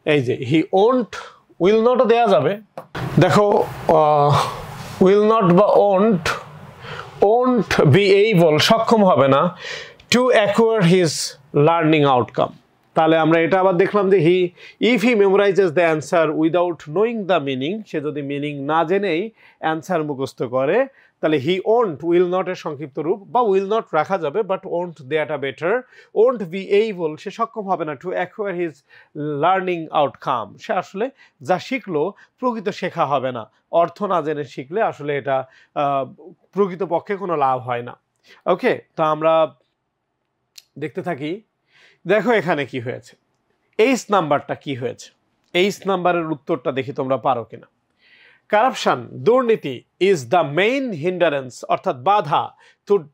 এই যে হি ওন্ট, উইল নটও দেয়া যাবে। দেখো উইল নট বা ওন্ট বি এইবল সক্ষম হবে না to acquire his learning outcome. তাহলে আমরা এটা আবার দেখলাম যে if he memorizes the answer without knowing the meaning, সে যদি মিনিং না জেনেই অ্যান্সার মুখস্থ করে, তাহলে হি ওন্ট, উইল নট এর সংক্ষিপ্ত রূপ, বা উইল নট রাখা যাবে, বাট ওন্ট দেয়াটা বেটার। ওন্ট বি এইবল, সে সক্ষম হবে না to acquire his learning outcome, সে আসলে যা শিখলো প্রকৃত শেখা হবে না, অর্থ না জেনে শিখলে আসলে এটা প্রকৃতপক্ষে কোনো লাভ হয় না। ওকে, তো আমরা দেখতে থাকি। দেখো এখানে কি হয়েছে, এইচ নাম্বারটা কি হয়েছে, এইচ নাম্বারের উত্তরটা দেখি তোমরা পারো কিনা। কারাপশন, দুর্নীতি, ইজ দ্য মেইন হিন্ডারেন্স, অর্থাৎ বাধা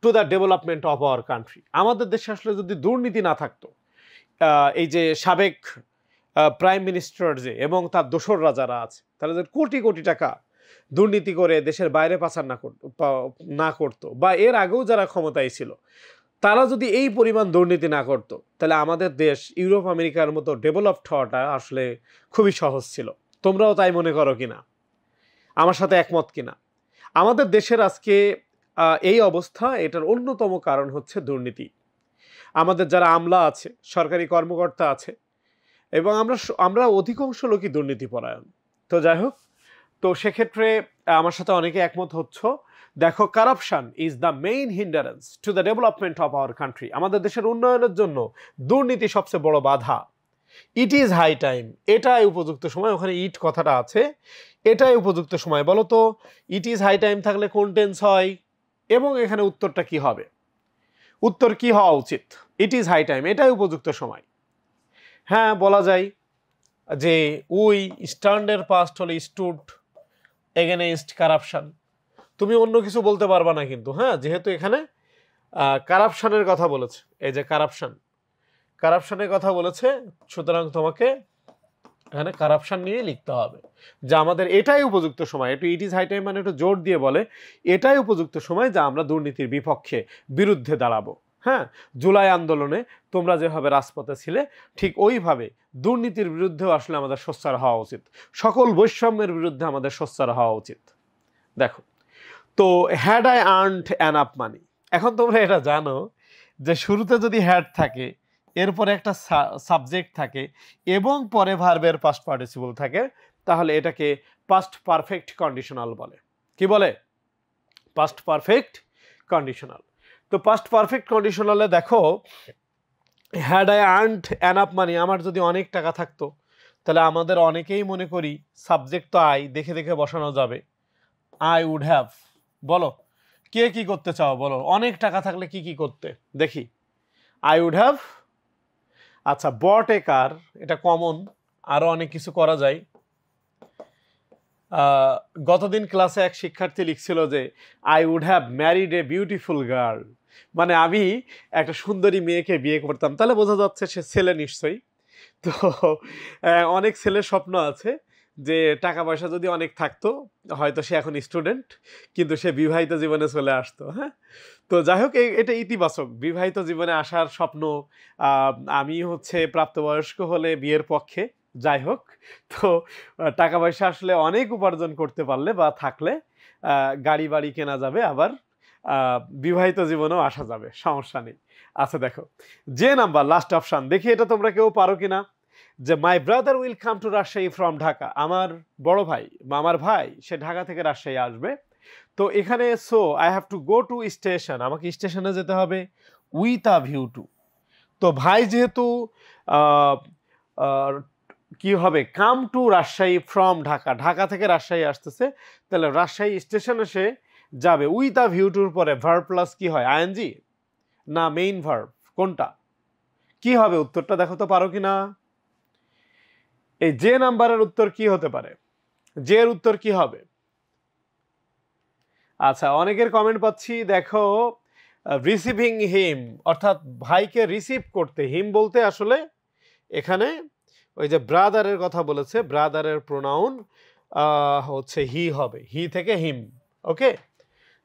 two the development of our country. আমাদের দেশে আসলে যদি দুর্নীতি না থাকতো, এই যে সাবেক প্রাইম মিনিস্টার যে এবং তার দোসররা যারা আছে, তারা যে কোটি কোটি টাকা দুর্নীতি করে দেশের বাইরে পাচার না করতো বা এর আগেও যারা ক্ষমতায় ছিল তারা যদি এই পরিমাণ দুর্নীতি না করতো তাহলে আমাদের দেশ ইউরোপ আমেরিকার মতো ডেভেলপড হওয়াটা আসলে খুবই সহজ ছিল। তোমরাও তাই মনে করো কিনা, আমার সাথে একমত কিনা? আমাদের দেশের আজকে এই অবস্থা, এটার অন্যতম কারণ হচ্ছে দুর্নীতি। আমাদের যারা আমলা আছে, সরকারি কর্মকর্তা আছে, এবং আমরা অধিকাংশ লোকই দুর্নীতিপরায়ণ। তো যাই হোক, তো সেক্ষেত্রে আমার সাথে অনেকে একমত হচ্ছ। দেখো, corruption is the main hindrance to the development of our country. আমাদের দেশের উন্নয়নের জন্য দুর্নীতি সবচেয়ে বড় বাধা। ইট ইজ হাই টাইম, এটাই উপযুক্ত সময়। ওখানে ইট কথাটা আছে, এটাই উপযুক্ত সময়। বলো তো, ইট ইজ হাই টাইম থাকলে কোন টেন্স হয় এবং এখানে উত্তরটা কি হবে? উত্তর কি হওয়া উচিত? ইট ইজ হাই টাইম, এটাই উপযুক্ত সময়। হ্যাঁ, বলা যায় যে উই স্ট্যান্ডের পাস্ট হলে স্টুড এগেনস্ট কারাপশন। তুমি অন্য কিছু বলতে পারবা না কিন্তু, হ্যাঁ, যেহেতু এখানে কারাপশনের কথা বলেছে, এই যে কারাপশনের কথা বলেছে, সুতরাং তোমাকে এখানে কারাপশন নিয়ে লিখতে হবে যে আমাদের এটাই উপযুক্ত সময়। একটু ইট ইজ হাই টাইম মানে একটু জোর দিয়ে বলে এটাই উপযুক্ত সময় যে আমরা দুর্নীতির বিরুদ্ধে দাঁড়াবো। হ্যাঁ, জুলাই আন্দোলনে তোমরা যেভাবে রাজপথে ছিলে ঠিক ওইভাবে দুর্নীতির বিরুদ্ধেও আসলে আমাদের সোচ্চার হওয়া উচিত, সকল বৈষম্যের বিরুদ্ধে আমাদের সোচ্চার হওয়া উচিত। দেখো তো, had I earned enough money. এখন তোমরা এটা জানো যে শুরুতে যদি হ্যাড থাকে, এরপরে একটা সাবজেক্ট থাকে এবং পরে ভার্বের পাস্ট পার্টিসিপল থাকে, তাহলে এটাকে পাস্ট পারফেক্ট কন্ডিশনাল বলে। কি বলে? Past perfect conditional. তো পাস্ট পারফেক্ট কন্ডিশনালে দেখো, had I earned enough money, আমার যদি অনেক টাকা থাকতো, তাহলে আমাদের অনেকেই মনে করি সাবজেক্ট তো আই, দেখে দেখে বসানো যাবে। I would have. বলো, কে কি করতে চাও? বলো, অনেক টাকা থাকলে কি কি করতে দেখি? I would have. আচ্ছা, বট এ কার, এটা কমন, আরো অনেক কিছু করা যায়। গতদিন ক্লাসে এক শিক্ষার্থী লিখছিল যে I would have married a beautiful girl, মানে আমি একটা সুন্দরী মেয়েকে বিয়ে করতাম। তাহলে বোঝা যাচ্ছে সে ছেলে নিশ্চয়ই। তো অনেক ছেলের স্বপ্ন আছে যে টাকা পয়সা যদি অনেক থাকতো, হয়তো সে এখন স্টুডেন্ট কিন্তু সে বিবাহিত জীবনে চলে আসতো। হ্যাঁ, তো যাই হোক, এটা ইতিবাচক, বিবাহিত জীবনে আসার স্বপ্ন। আমি প্রাপ্তবয়স্ক হলে বিয়ের পক্ষে। যাই হোক, তো টাকা পয়সা আসলে অনেক উপার্জন করতে পারলে বা থাকলে গাড়ি বাড়ি কেনা যাবে, আবার বিবাহিত জীবনেও আসা যাবে, সমস্যা নেই। আচ্ছা দেখো, যে নাম্বার লাস্ট অপশন, দেখি এটা তোমরা কেউ পারো কিনা। যে my brother will come to Rajshahi from Dhaka, আমার বড় ভাই বা আমার ভাই সে ঢাকা থেকে রাজশাহী আসবে। তো এখানে so I have to go to station, আমাকে স্টেশনে যেতে হবে উইথ আ ভিউ টু। তো ভাই যেহেতু কি হবে, come to Rajshahi from Dhaka, Dhaka থেকে রাজশাহী আসতেছে, তাহলে রাজশাহী স্টেশনে সে যাবে। উইথ আ ভিউ টুর পরে ভার্ব প্লাস কি হয়? আইএনজি না মেইন ভার্ব? কোনটা কি হবে? উত্তরটা দেখো তো পারো কিনা। এই যে নাম্বারের উত্তর কি হতে পারে? যে এর উত্তর কি হবে? আচ্ছা, অনেকের কমেন্ট পাচ্ছি, দেখো রিসিভিং হিম, অর্থাৎ ভাইকে রিসিভ করতে। হিম বলতে আসলে এখানে ওই যে ব্রাদারের কথা বলেছে, ব্রাদারের প্রোনাউন হচ্ছে হি হবে, হি থেকে হিম। ওকে,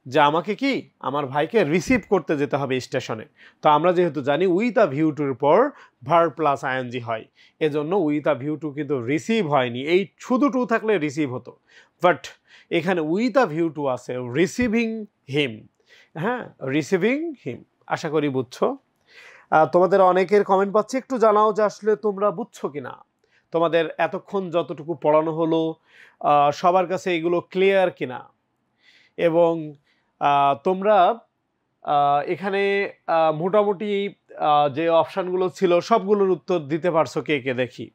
যে আমাকে কি আমার ভাইকে রিসিভ করতে যেতে হবে স্টেশনে। তো আমরা যেহেতু জানি উইথ আ ভিউ টুর পর ভার্ব প্লাস আইএনজি হয়, এজন্য উইথ আ ভিউ টু কিন্তু রিসিভ হয়নি, এই শুধু টু থাকলে রিসিভ হতো, বাট এখানে উইথ আ ভিউ টু আছে রিসিভিং হিম। হ্যাঁ, রিসিভিং হিম। আশা করি বুঝছো। তোমাদের অনেকের কমেন্ট পাচ্ছি, একটু জানাও যে আসলে তোমরা বুঝছো কিনা, তোমাদের এতক্ষণ যতটুকু পড়ানো হলো সবার কাছে এগুলো ক্লিয়ার কিনা, এবং তোমরা এখানে মোটামুটি যে অপশানগুলো ছিল সবগুলোর উত্তর দিতে পারছো কে কে দেখি।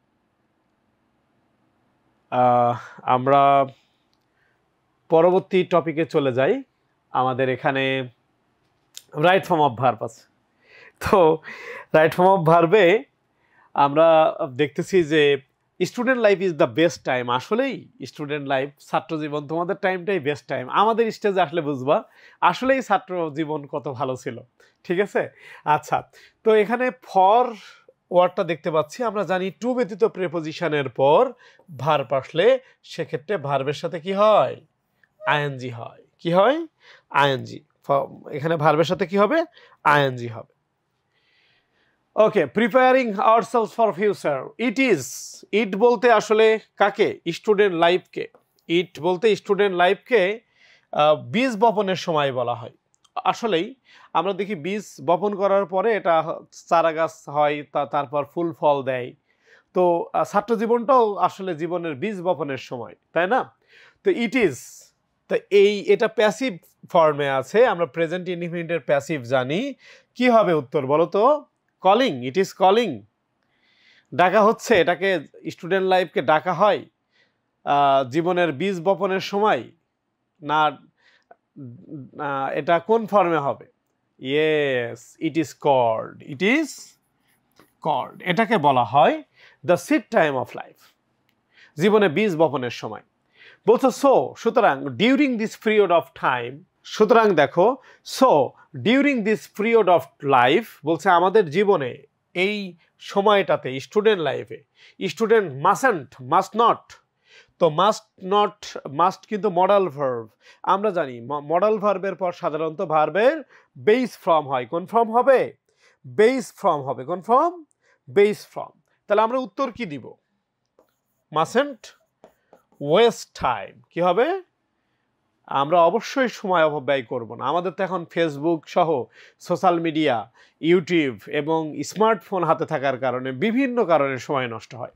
আমরা পরবর্তী টপিকে চলে যাই। আমাদের এখানে রাইট ফর্ম অফ ভার্ব আছে। তো রাইট ফর্ম অফ ভার্বে আমরা দেখতেছি যে student life is the best time. আসলেই স্টুডেন্ট লাইফ, ছাত্র জীবন, তোমাদের টাইমটাই বেস্ট টাইম। আমাদের স্টেজে আসলে বুঝবা আসলেই ছাত্র জীবন কত ভালো ছিল। ঠিক আছে, আচ্ছা, তো এখানে ফর ওয়ার্ডটা দেখতে পাচ্ছি। আমরা জানি টু ব্যতীত প্রিপোজিশনের পর ভার্ব আসলে সেক্ষেত্রে ভার্বের সাথে কি হয়? আইএনজি হয়। কি হয়? আইএনজি। এখানে ভার্বের সাথে কি হবে? আইএনজি হবে। ওকে, প্রিপেয়ারিং আওয়ারসেলস ফর ফিউচার। ইট বলতে আসলে কাকে? স্টুডেন্ট লাইফকে। ইট বলতে স্টুডেন্ট লাইফকে বীজ বপনের সময় বলা হয়। আসলেই আমরা দেখি বীজ বপন করার পরে এটা চারা গাছ হয়, তারপর ফুল ফল দেয়। তো ছাত্র জীবনটাও আসলে জীবনের বীজ বপনের সময়, তাই না? তো তো এটা প্যাসিভ ফর্মে আছে। আমরা প্রেজেন্ট ইনডিফিনিটের প্যাসিভ জানি। কি হবে উত্তর বলো তো? কলিং। It is calling. ডাকা হচ্ছে, এটাকে স্টুডেন্ট লাইফকে ডাকা হয় জীবনের বীজ বপনের সময় না? এটা কোন ফর্মে হবে? Yes, it is called. It is called. এটাকে বলা হয় the seed time of life, জীবনে বীজ বপনের সময়। বলছো সুতরাং during this period of time, সুতরাং দেখো during this period of life বলছে আমাদের জীবনে এই সময়টাতে স্টুডেন্ট লাইফে স্টুডেন্ট মাস্ট নট। তো মাস্ট কিন্তু মডাল ভার্ব। আমরা জানি মডাল ভার্বের পর সাধারণত ভার্বের বেস ফর্ম হয়। কোন ফর্ম হবে? বেস ফর্ম হবে। কোন ফর্ম? Base form. তাহলে আমরা উত্তর কি দিব? মাস্টন্ট ওয়েস্ট টাইম। কি হবে? আমরা অবশ্যই সময় অপব্যয় করব না। আমাদের তো এখন ফেসবুক সহ সোশ্যাল মিডিয়া, ইউটিউব এবং স্মার্টফোন হাতে থাকার কারণে বিভিন্ন কারণে সময় নষ্ট হয়।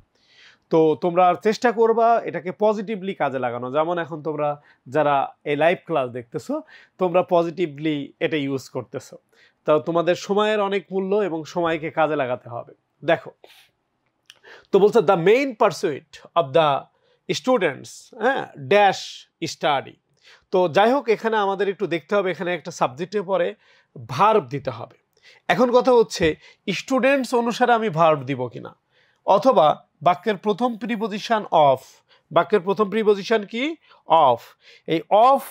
তো তোমরা চেষ্টা করবা এটাকে পজিটিভলি কাজে লাগানো। যেমন এখন তোমরা যারা এই লাইভ ক্লাস দেখতেছো, তোমরা পজিটিভলি এটা ইউজ করতেছো। তো তোমাদের সময়ের অনেক মূল্য এবং সময়কে কাজে লাগাতে হবে। দেখো, তো বলছে the main pursuit of the students dash study. তো যাই হোক, এখানে আমাদের একটু দেখতে হবে, এখানে একটা সাবজেক্টের পরে ভার্ব দিতে হবে। এখন কথা হচ্ছে স্টুডেন্টস অনুসারে আমি ভার্ব দিব কিনা, অথবা বাক্যের প্রথম প্রিপোজিশন অফ। বাক্যের প্রথম প্রিপোজিশন কি? অফ। এই অফ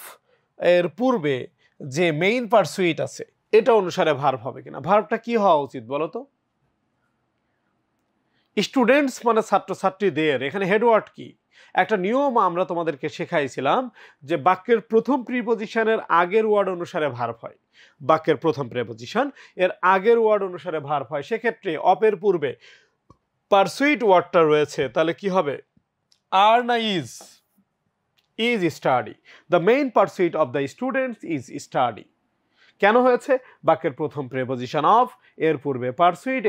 এর পূর্বে যে মেইন পারসুইট আছে এটা অনুসারে ভার্ব হবে কিনা। ভার্বটা কি হওয়া উচিত বলো তো? স্টুডেন্টস মানে ছাত্রছাত্রীদের। এখানে হেডওয়ার্ড কি? একটা নিয়ম আমরা তোমাদেরকে শেখাইছিলাম যে বাক্যের প্রথম প্রিপোজিশনের আগের ওয়ার্ড অনুসারে ভার্ব হয়। বাক্যের প্রথম প্রিপোজিশন এর আগের ওয়ার্ড অনুসারে ভার্ব হয়। সেক্ষেত্রে অপের পূর্বে পারসুইট ওয়ার্ডটা রয়েছে, তাহলে কি হবে? আর না is? Is study. The main pursuit of the students is study. কেন হয়েছে? বাক্যের প্রথম প্রেপোজিশন অফ, এর পূর্বে পারসুইট,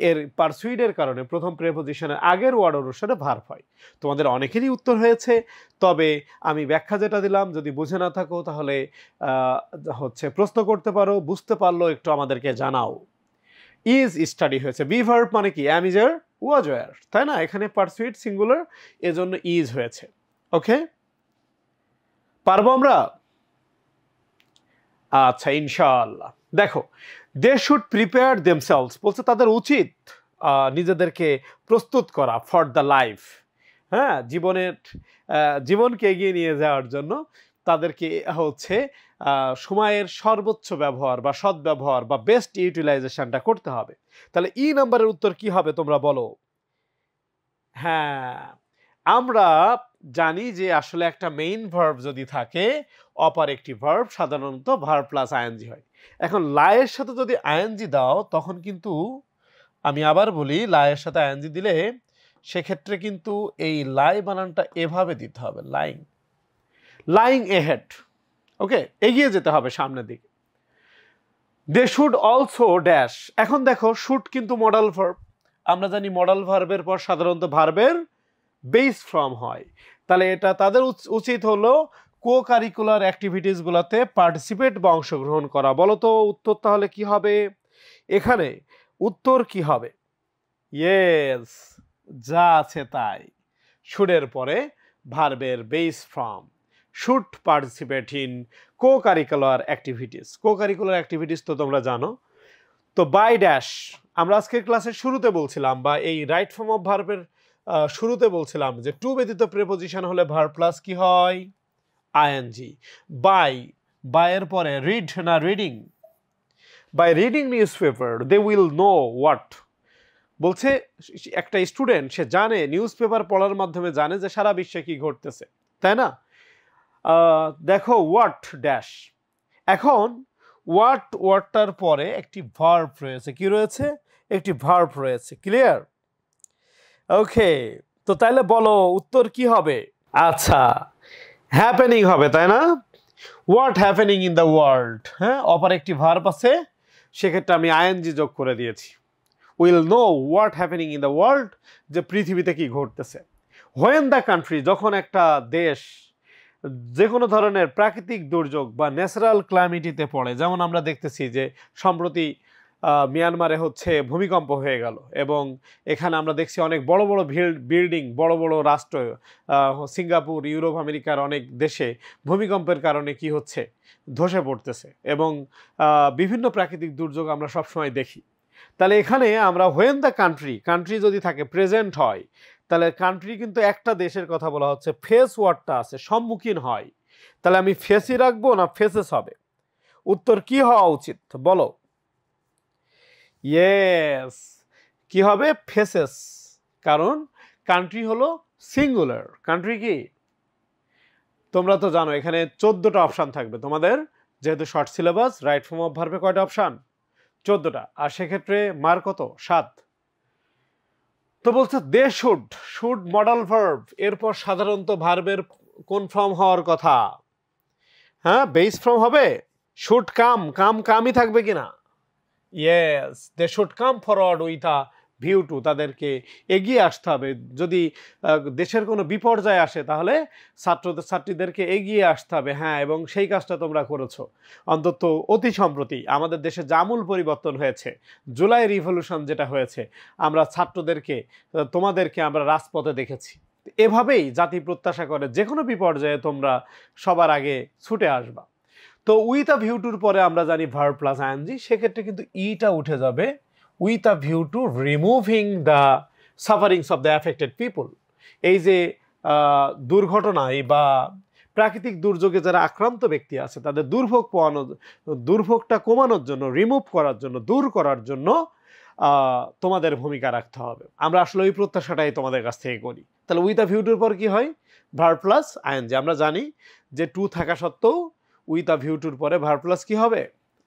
এর পারসুইটের কারণে প্রথম প্রেপোজিশনের আগের ওয়ার্ড অনুসারে ভার্ব হয়। তোমাদের অনেকেরই উত্তর হয়েছে, তবে আমি ব্যাখ্যা যেটা দিলাম যদি বুঝে না থাকো তাহলে প্রশ্ন করতে পারো। বুঝতে পারলো একটু আমাদেরকে জানাও। ইজ স্টাডি হয়েছে। বি ভার্ব মানে কি? অ্যাম, ইজ, আর, ওয়াজ, ওয়্যার, তাই না? এখানে পারসুইট সিঙ্গুলার, এজন্য ইজ হয়েছে। ওকে, পারবো আমরা? আচ্ছা, ইনশাআল্লাহ। দেখো, দে শুড প্রিপেয়ার দেমসেলস বলছে তাদের উচিত নিজেদেরকে প্রস্তুত করা ফর দ্য লাইফ। হ্যাঁ, জীবনকে এগিয়ে নিয়ে যাওয়ার জন্য তাদেরকে সময়ের সর্বোচ্চ ব্যবহার বা সদ্ব্যবহার বা বেস্ট ইউটিলাইজেশনটা করতে হবে। তাহলে ই নাম্বারের উত্তর কি হবে তোমরা বলো? হ্যাঁ, আমরা জানি যে আসলে একটা মেইন ভার্ব যদি থাকে, অপার একটি ভার্ব সাধারণত ভার্ব প্লাস আইএনজি হয়। এখন লায়ের সাথে যদি আইএনজি দাও তখন কিন্তু, আমি আবার বলি, লায়ের সাথে আইএনজি দিলে সেক্ষেত্রে কিন্তু এই লাই বানানটা এভাবে দিতে হবে, লাইং এহেড। ওকে, এগিয়ে যেতে হবে সামনের দিকে। They should also dash. এখন দেখো, শুড কিন্তু মডাল ভার্ব। আমরা জানি মডাল ভার্বের পর সাধারণত ভার্বের বেস ফর্ম হয়। তাহলে এটা তাদের উচিত হলো কো কারিকুলার অ্যাক্টিভিটিসগুলোতে পার্টিসিপেট বা অংশগ্রহণ করা। বলো তো উত্তর তাহলে কি হবে? এখানে উত্তর কি হবে? ইয়েস, যা আছে তাই। শুডের পরে ভার্বের base form. Should participate in co curricular activities. Co curricular activities তো তোমরা জানো। তো বাই ড্যাশ আমরা আজকের ক্লাসের শুরুতে বলছিলাম, বা এই রাইট ফর্ম অফ ভার্বের শুরুতে বলছিলাম যে টু ব্যতীত প্রিপোজিশন হলে ভার্ব প্লাস কি হয়? আইএনজি। বাই এর পরে রিড না reading? By reading newspaper they will know what. বলছে একটা স্টুডেন্ট সে জানে, নিউজ পেপার পড়ার মাধ্যমে জানে যে সারা বিশ্বে কি ঘটতেছে, তাই না? দেখো হোয়াট ড্যাশ, এখন হোয়াট ওয়ার্ডটার পরে একটি ভার্ব রয়েছে, কি রয়েছে, একটি ভার্ব রয়েছে, ক্লিয়ার? ওকে, তো তাহলে বলো উত্তর কি হবে? আচ্ছা, হ্যাপেনিং হবে, তাই না? What happening in the world, হ্যাঁ, অপর একটি ভার্ব আছে, সেক্ষেত্রে আমি আইএনজি যোগ করে দিয়েছি। Will know what happening in the world, যে পৃথিবীতে কি ঘটতেছে। হোয়েন দ্য কান্ট্রি, যখন একটা দেশ যে কোনো ধরনের প্রাকৃতিক দুর্যোগ বা ন্যাচারাল ক্লাইমেটিতে পড়ে, যেমন আমরা দেখতেছি যে সম্প্রতি মিয়ানমারে হচ্ছে ভূমিকম্প হয়ে গেল, এবং এখানে আমরা দেখছি অনেক বড় বড় বিল্ডিং, বড় বড় রাষ্ট্র, সিঙ্গাপুর, ইউরোপ, আমেরিকার অনেক দেশে ভূমিকম্পের কারণে কি হচ্ছে, ধসে পড়তেছে, এবং বিভিন্ন প্রাকৃতিক দুর্যোগ আমরা সবসময় দেখি। তাহলে এখানে আমরা হোয়েন দ্য কান্ট্রি যদি থাকে প্রেজেন্ট হয়, তাহলে কান্ট্রি কিন্তু একটা দেশের কথা বলা হচ্ছে, ফেস ওয়ার্ডটা আছে, সম্মুখীন হয়, তাহলে আমি ফেসই রাখবো না ফেসেস হবে? উত্তর কি হওয়া উচিত বলো? ইয়েস, কি হবে, ফেসেস, কারণ কান্ট্রি হলো সিঙ্গুলার। কান্ট্রি কি, তোমরা তো জানো এখানে 14টা অপশান থাকবে তোমাদের, যেহেতু short syllabus. Right form of ভার্বে কয়টা অপশান? 14টা, আর সেক্ষেত্রে মার কত, 7। তো বলছে দে শুড মডাল ভার্ব, এরপর সাধারণত ভার্বের কোন ফর্ম হওয়ার কথা? হ্যাঁ, বেস ফর্ম হবে। শুড কামই থাকবে কিনা? Yes, they should come forward with a view to, তাদেরকে এগিয়ে আসতে হবে। যদি দেশের কোনো বিপর্যয় আসে, তাহলে ছাত্রীদেরকে এগিয়ে আসতে হবে। হ্যাঁ, এবং সেই কাজটা তোমরা করেছো। অন্তত অতি সম্প্রতি আমাদের দেশে জামূল পরিবর্তন হয়েছে, জুলাই রিভলিউশন যেটা হয়েছে, আমরা ছাত্রদেরকে, তোমাদেরকে আমরা রাজপথে দেখেছি। এভাবেই জাতি প্রত্যাশা করে যে কোনো বিপর্যয়ে তোমরা সবার আগে ছুটে আসবা। তো উইথ আ ভিউ টুর পরে আমরা জানি ভার্ব প্লাস আইএনজি, সেক্ষেত্রে কিন্তু ইটা উঠে যাবে, with a view two removing the sufferings of the affected people. এই যে দুর্ঘটনায় বা প্রাকৃতিক দুর্যোগে যারা আক্রান্ত ব্যক্তি আছে, তাদের দুর্ভোগটা কমানোর জন্য, রিমুভ করার জন্য, দূর করার জন্য তোমাদের ভূমিকা রাখতে হবে। আমরা আসলে ওই প্রত্যাশাটাই তোমাদের কাছ থেকে করি। তাহলে উইথ আ ভিউ টুর পর কি হয়? Verb plus ING. আমরা জানি যে টু থাকা সত্ত্বেও উইথ আ ভিউ টুর পরে ভার্ব প্লাস কি হবে?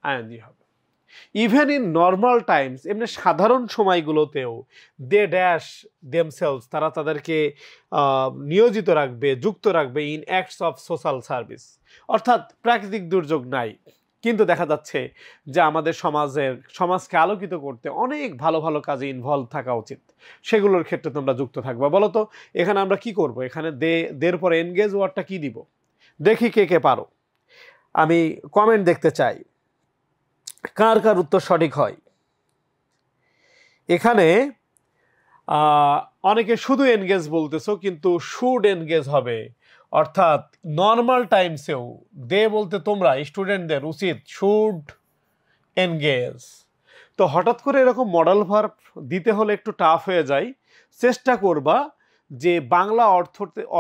আইএনজি হবে। ইভেন ইন নর্মাল টাইমস, এমনি সাধারণ সময়গুলোতেও, দে ড্যাশ দেমসেলস, তারা তাদেরকে নিয়োজিত রাখবে, যুক্ত রাখবে in acts of social service. অর্থাৎ প্রাকৃতিক দুর্যোগ নাই, কিন্তু দেখা যাচ্ছে যে আমাদের সমাজকে আলোকিত করতে অনেক ভালো ভালো কাজে ইনভলভ থাকা উচিত, সেগুলোর ক্ষেত্রে তোমরা যুক্ত থাকবে। বলো তো এখানে আমরা কি করব? এখানে দের পরে এনগেজ ওয়ার্ডটা কি দিব? দেখি কে কে পারো, আমি কমেন্ট দেখতে চাই, কার কার উত্তর সঠিক হয়। এখানে অনেকে শুধু এনগেজ বলতেছো, কিন্তু শুড এনগেজ হবে, অর্থাৎ নর্মাল টাইমসেও দে বলতে তোমরা স্টুডেন্টদের উচিত শুড এনগেজ। তো হঠাৎ করে এরকম মডেল ভার্ব দিতে হলে একটু টাফ হয়ে যায়। চেষ্টা করবা যে বাংলা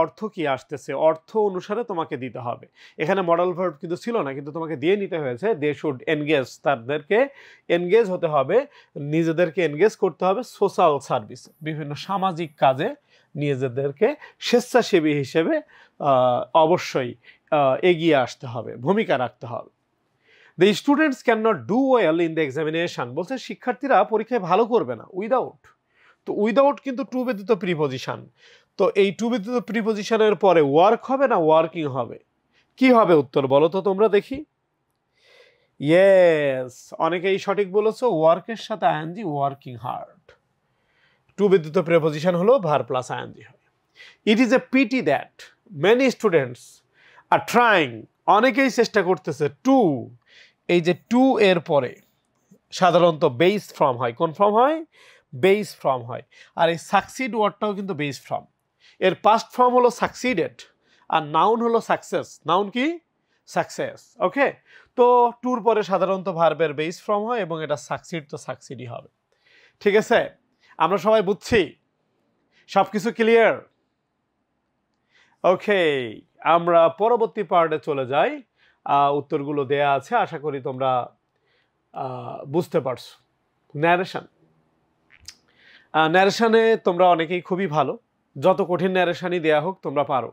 অর্থ কি আসতেছে, অর্থ অনুসারে তোমাকে দিতে হবে। এখানে মডেল ভার্ব কিন্তু ছিল না, কিন্তু তোমাকে দিয়ে নিতে হয়েছে দে শুড এনগেজ, তাদেরকে এনগেজ হতে হবে, নিজেদেরকে এনগেজ করতে হবে সোশ্যাল সার্ভিস, বিভিন্ন সামাজিক কাজে নিজেদেরকে স্বেচ্ছাসেবী হিসেবে অবশ্যই এগিয়ে আসতে হবে, ভূমিকা রাখতে হবে। The students can not do well in the examination, বলছে শিক্ষার্থীরা পরীক্ষায় ভালো করবে না উইদাউট। তো উইদাউট কিন্তু টু ব্যতীত প্রিপজিশন। তো এই টু ব্যতীত প্রিপজিশনের পরে ওয়ার্ক হবে না ওয়ার্কিং হবে? কি হবে উত্তর বলো তো তোমরা দেখি। ইয়েস, অনেকেই সঠিক বলেছো, ওয়ার্কের সাথে আইএনজি, ওয়ার্কিং হার্ড। টু ব্যতীত প্রিপজিশন হলো ভার্ব প্লাস আইএনজি হয়। It is a pity that many students are trying, অনেকেই চেষ্টা করতেছে টু, এই যে টু এর পরে সাধারণত বেস ফর্ম হয়। কোন ফর্ম হয়? বেস ফর্ম হয়। আর এই সাকসিড ওয়ার্ডটাও কিন্তু বেস ফর্ম। এর পাস্ট ফর্ম হলো সাকসিডেড, আর নাউন হলো সাকসেস। নাউন কি? সাকসেস। ওকে, তো টুর পরে সাধারণত ভার্বের বেস ফর্ম হয়, এবং এটা সাকসিড, তো সাকসিডই হবে। ঠিক আছে, আমরা সবাই বুঝছি, সব কিছু ক্লিয়ার? ওকে, আমরা পরবর্তী পার্টে চলে যাই। উত্তরগুলো দেয়া আছে, আশা করি তোমরা বুঝতে পারছো। ন্যারেশনে তোমরা অনেকেই খুবই ভালো, যত কঠিন ন্যারেশনই দেয়া হোক তোমরা পারো।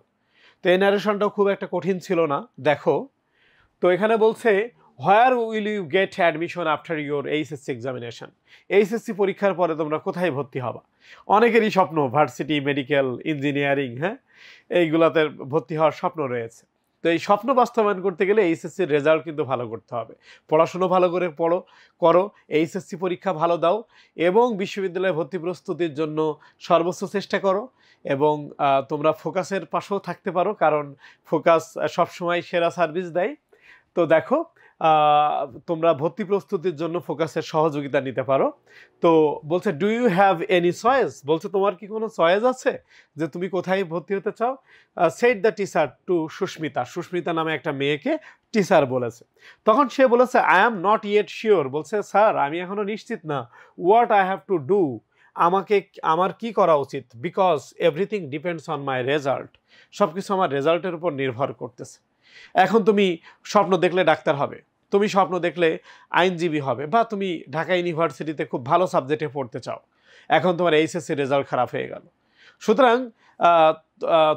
তো এই ন্যারেশনটাও খুব একটা কঠিন ছিল না। দেখো, তো এখানে বলছে where will you get admission after your HSC examination. HSC পরীক্ষার পরে তোমরা কোথায় ভর্তি হবা? অনেকেরই স্বপ্ন ভার্সিটি, মেডিকেল, ইঞ্জিনিয়ারিং, হ্যাঁ, এইগুলাতে ভর্তি হওয়ার স্বপ্ন রয়েছে। তো এই স্বপ্ন বাস্তবায়ন করতে গেলে এইচএসসির রেজাল্ট কিন্তু ভালো করতে হবে। পড়াশুনো ভালো করে করো, এইচএসসি পরীক্ষা ভালো দাও এবং বিশ্ববিদ্যালয়ে ভর্তি প্রস্তুতির জন্য সর্বোচ্চ চেষ্টা করো। এবং তোমরা ফোকাসের পাশেও থাকতে পারো, কারণ ফোকাস সবসময় সেরা সার্ভিস দেয়। তো দেখো, তোমরা ভর্তি প্রস্তুতির জন্য ফোকাসের সহযোগিতা নিতে পারো। তো বলছে do you have any choice, বলছে তোমার কি কোনো চয়েস আছে যে তুমি কোথায় ভর্তি হতে চাও? Said the teacher to Sushmita, Sushmita নামে একটা মেয়েকে টিচার বলেছে। তখন সে বলেছে I am not yet sure, বলছে স্যার আমি এখনো নিশ্চিত না। What I have to do, আমার কি করা উচিত? Because everything depends on my result, সব কিছু আমার রেজাল্টের উপর নির্ভর করতেছে। এখন তুমি স্বপ্ন দেখলে ডাক্তার হবে, তুমি স্বপ্ন দেখলে আইনজীবী হবে, বা তুমি ঢাকা ইউনিভার্সিটিতে খুব ভালো সাবজেক্টে পড়তে চাও, এখন তোমার এইচএসসি রেজাল্ট খারাপ হয়ে গেল। সুতরাং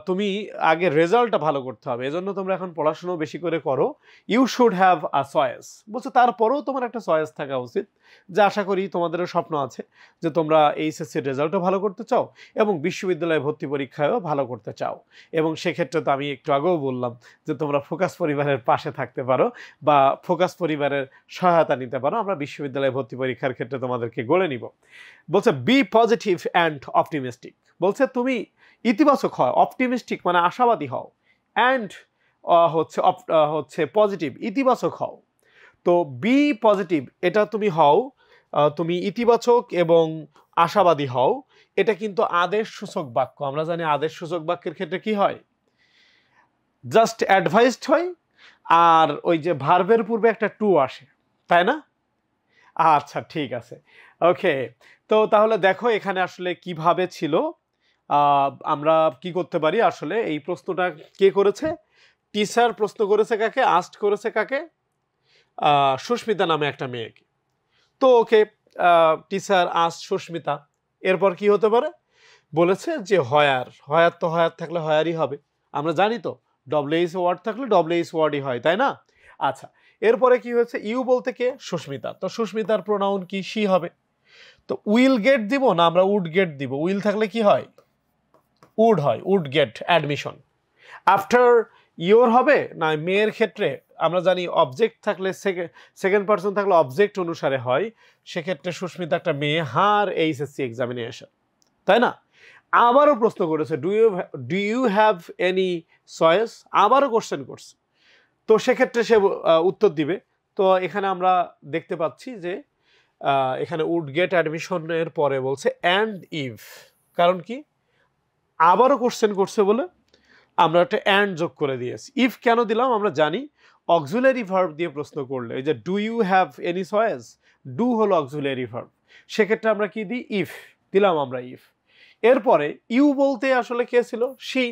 তুমি আগে রেজাল্টটা ভালো করতে হবে, এজন্য তোমরা এখন পড়াশুনো বেশি করে করো। You should have a choice, বলছে তারপরেও তোমার একটা চয়েস থাকা উচিত, যে আশা করি তোমাদেরও স্বপ্ন আছে যে তোমরা এইচএসসির রেজাল্টও ভালো করতে চাও এবং বিশ্ববিদ্যালয়ে ভর্তি পরীক্ষায়ও ভালো করতে চাও। এবং সেক্ষেত্রে তো আমি একটু আগেও বললাম যে তোমরা ফোকাস পরিবারের পাশে থাকতে পারো বা ফোকাস পরিবারের সহায়তা নিতে পারো, আমরা বিশ্ববিদ্যালয়ে ভর্তি পরীক্ষার ক্ষেত্রে তোমাদেরকে গড়ে নিব। বলছে বি পজিটিভ অ্যান্ড অপটিমিস্টিক, বলছে তুমি ইতিবাচক হও, অপটিমিস্টিক মানে আশাবাদী হও, অ্যান্ড হচ্ছে পজিটিভ, ইতিবাচক হও। তো বি পজিটিভ এটা তুমি হও, তুমি ইতিবাচক এবং আশাবাদী হও, এটা কিন্তু আদেশ সূচক বাক্য। আমরা জানি আদেশ সূচক বাক্যের ক্ষেত্রে কি হয়, জাস্ট অ্যাডভাইসড হয়, আর ওই যে ভার্বের পূর্বে একটা টু আসে, তাই না? আচ্ছা ঠিক আছে, ওকে। তো তাহলে দেখো এখানে আসলে কিভাবে ছিল। আমরা কি করতে পারি, আসলে এই প্রশ্নটা কে করেছে? টিচার প্রশ্ন করেছে কাকে? আস্ট করেছে কাকে? সুস্মিতা নামে একটা মেয়েকে। তো ওকে টিচার আস্ট সুস্মিতা, এরপর কি হতে পারে? বলেছে যে হয়ার, হয়ার তো হয়ার থাকলে হয়ারই হবে, আমরা জানি তো ডব্লিউএইচ ওয়ার্ড থাকলে ডব্লিউএইচ ওয়ার্ডই হয়, তাই না? আচ্ছা, এরপরে কি হয়েছে? ইউ বলতে কে? সুস্মিতা, তো সুস্মিতার প্রোনাউন কি? শি হবে। তো উইল গেট দিব না আমরা উড গেট দিব? উইল থাকলে কি হয়? উড হয়, would get admission. After your হবে না? মেয়ের ক্ষেত্রে আমরা জানি অবজেক্ট থাকলে সেকেন্ড পার্সন থাকলে অবজেক্ট অনুসারে হয়, সেক্ষেত্রে সুস্মিতা একটা মেয়ে, হার এইচএসসি এক্সামিনেশন, তাই না? আবারও প্রশ্ন করেছে do you have any choice, আবারও কোশ্চেন করছে। তো সেক্ষেত্রে সে উত্তর দিবে। তো এখানে আমরা দেখতে পাচ্ছি যে এখানে উড গেট অ্যাডমিশনের পরে বলছে অ্যান্ড ইফ, কারণ কি? আবারও কোশ্চেন করছে বলে আমরা একটা অ্যান্ড যোগ করে দিয়েছি। ইফ কেন দিলাম? আমরা জানি অক্সিলারি ভার্ব দিয়ে প্রশ্ন করলে, এই যে do you have any choice, do হলো অক্সিলারি ভার্ব, সেক্ষেত্রে আমরা কি দিই? ইফ দিলাম আমরা, ইফ। এরপরে ইউ বলতে আসলে কে ছিল? শি।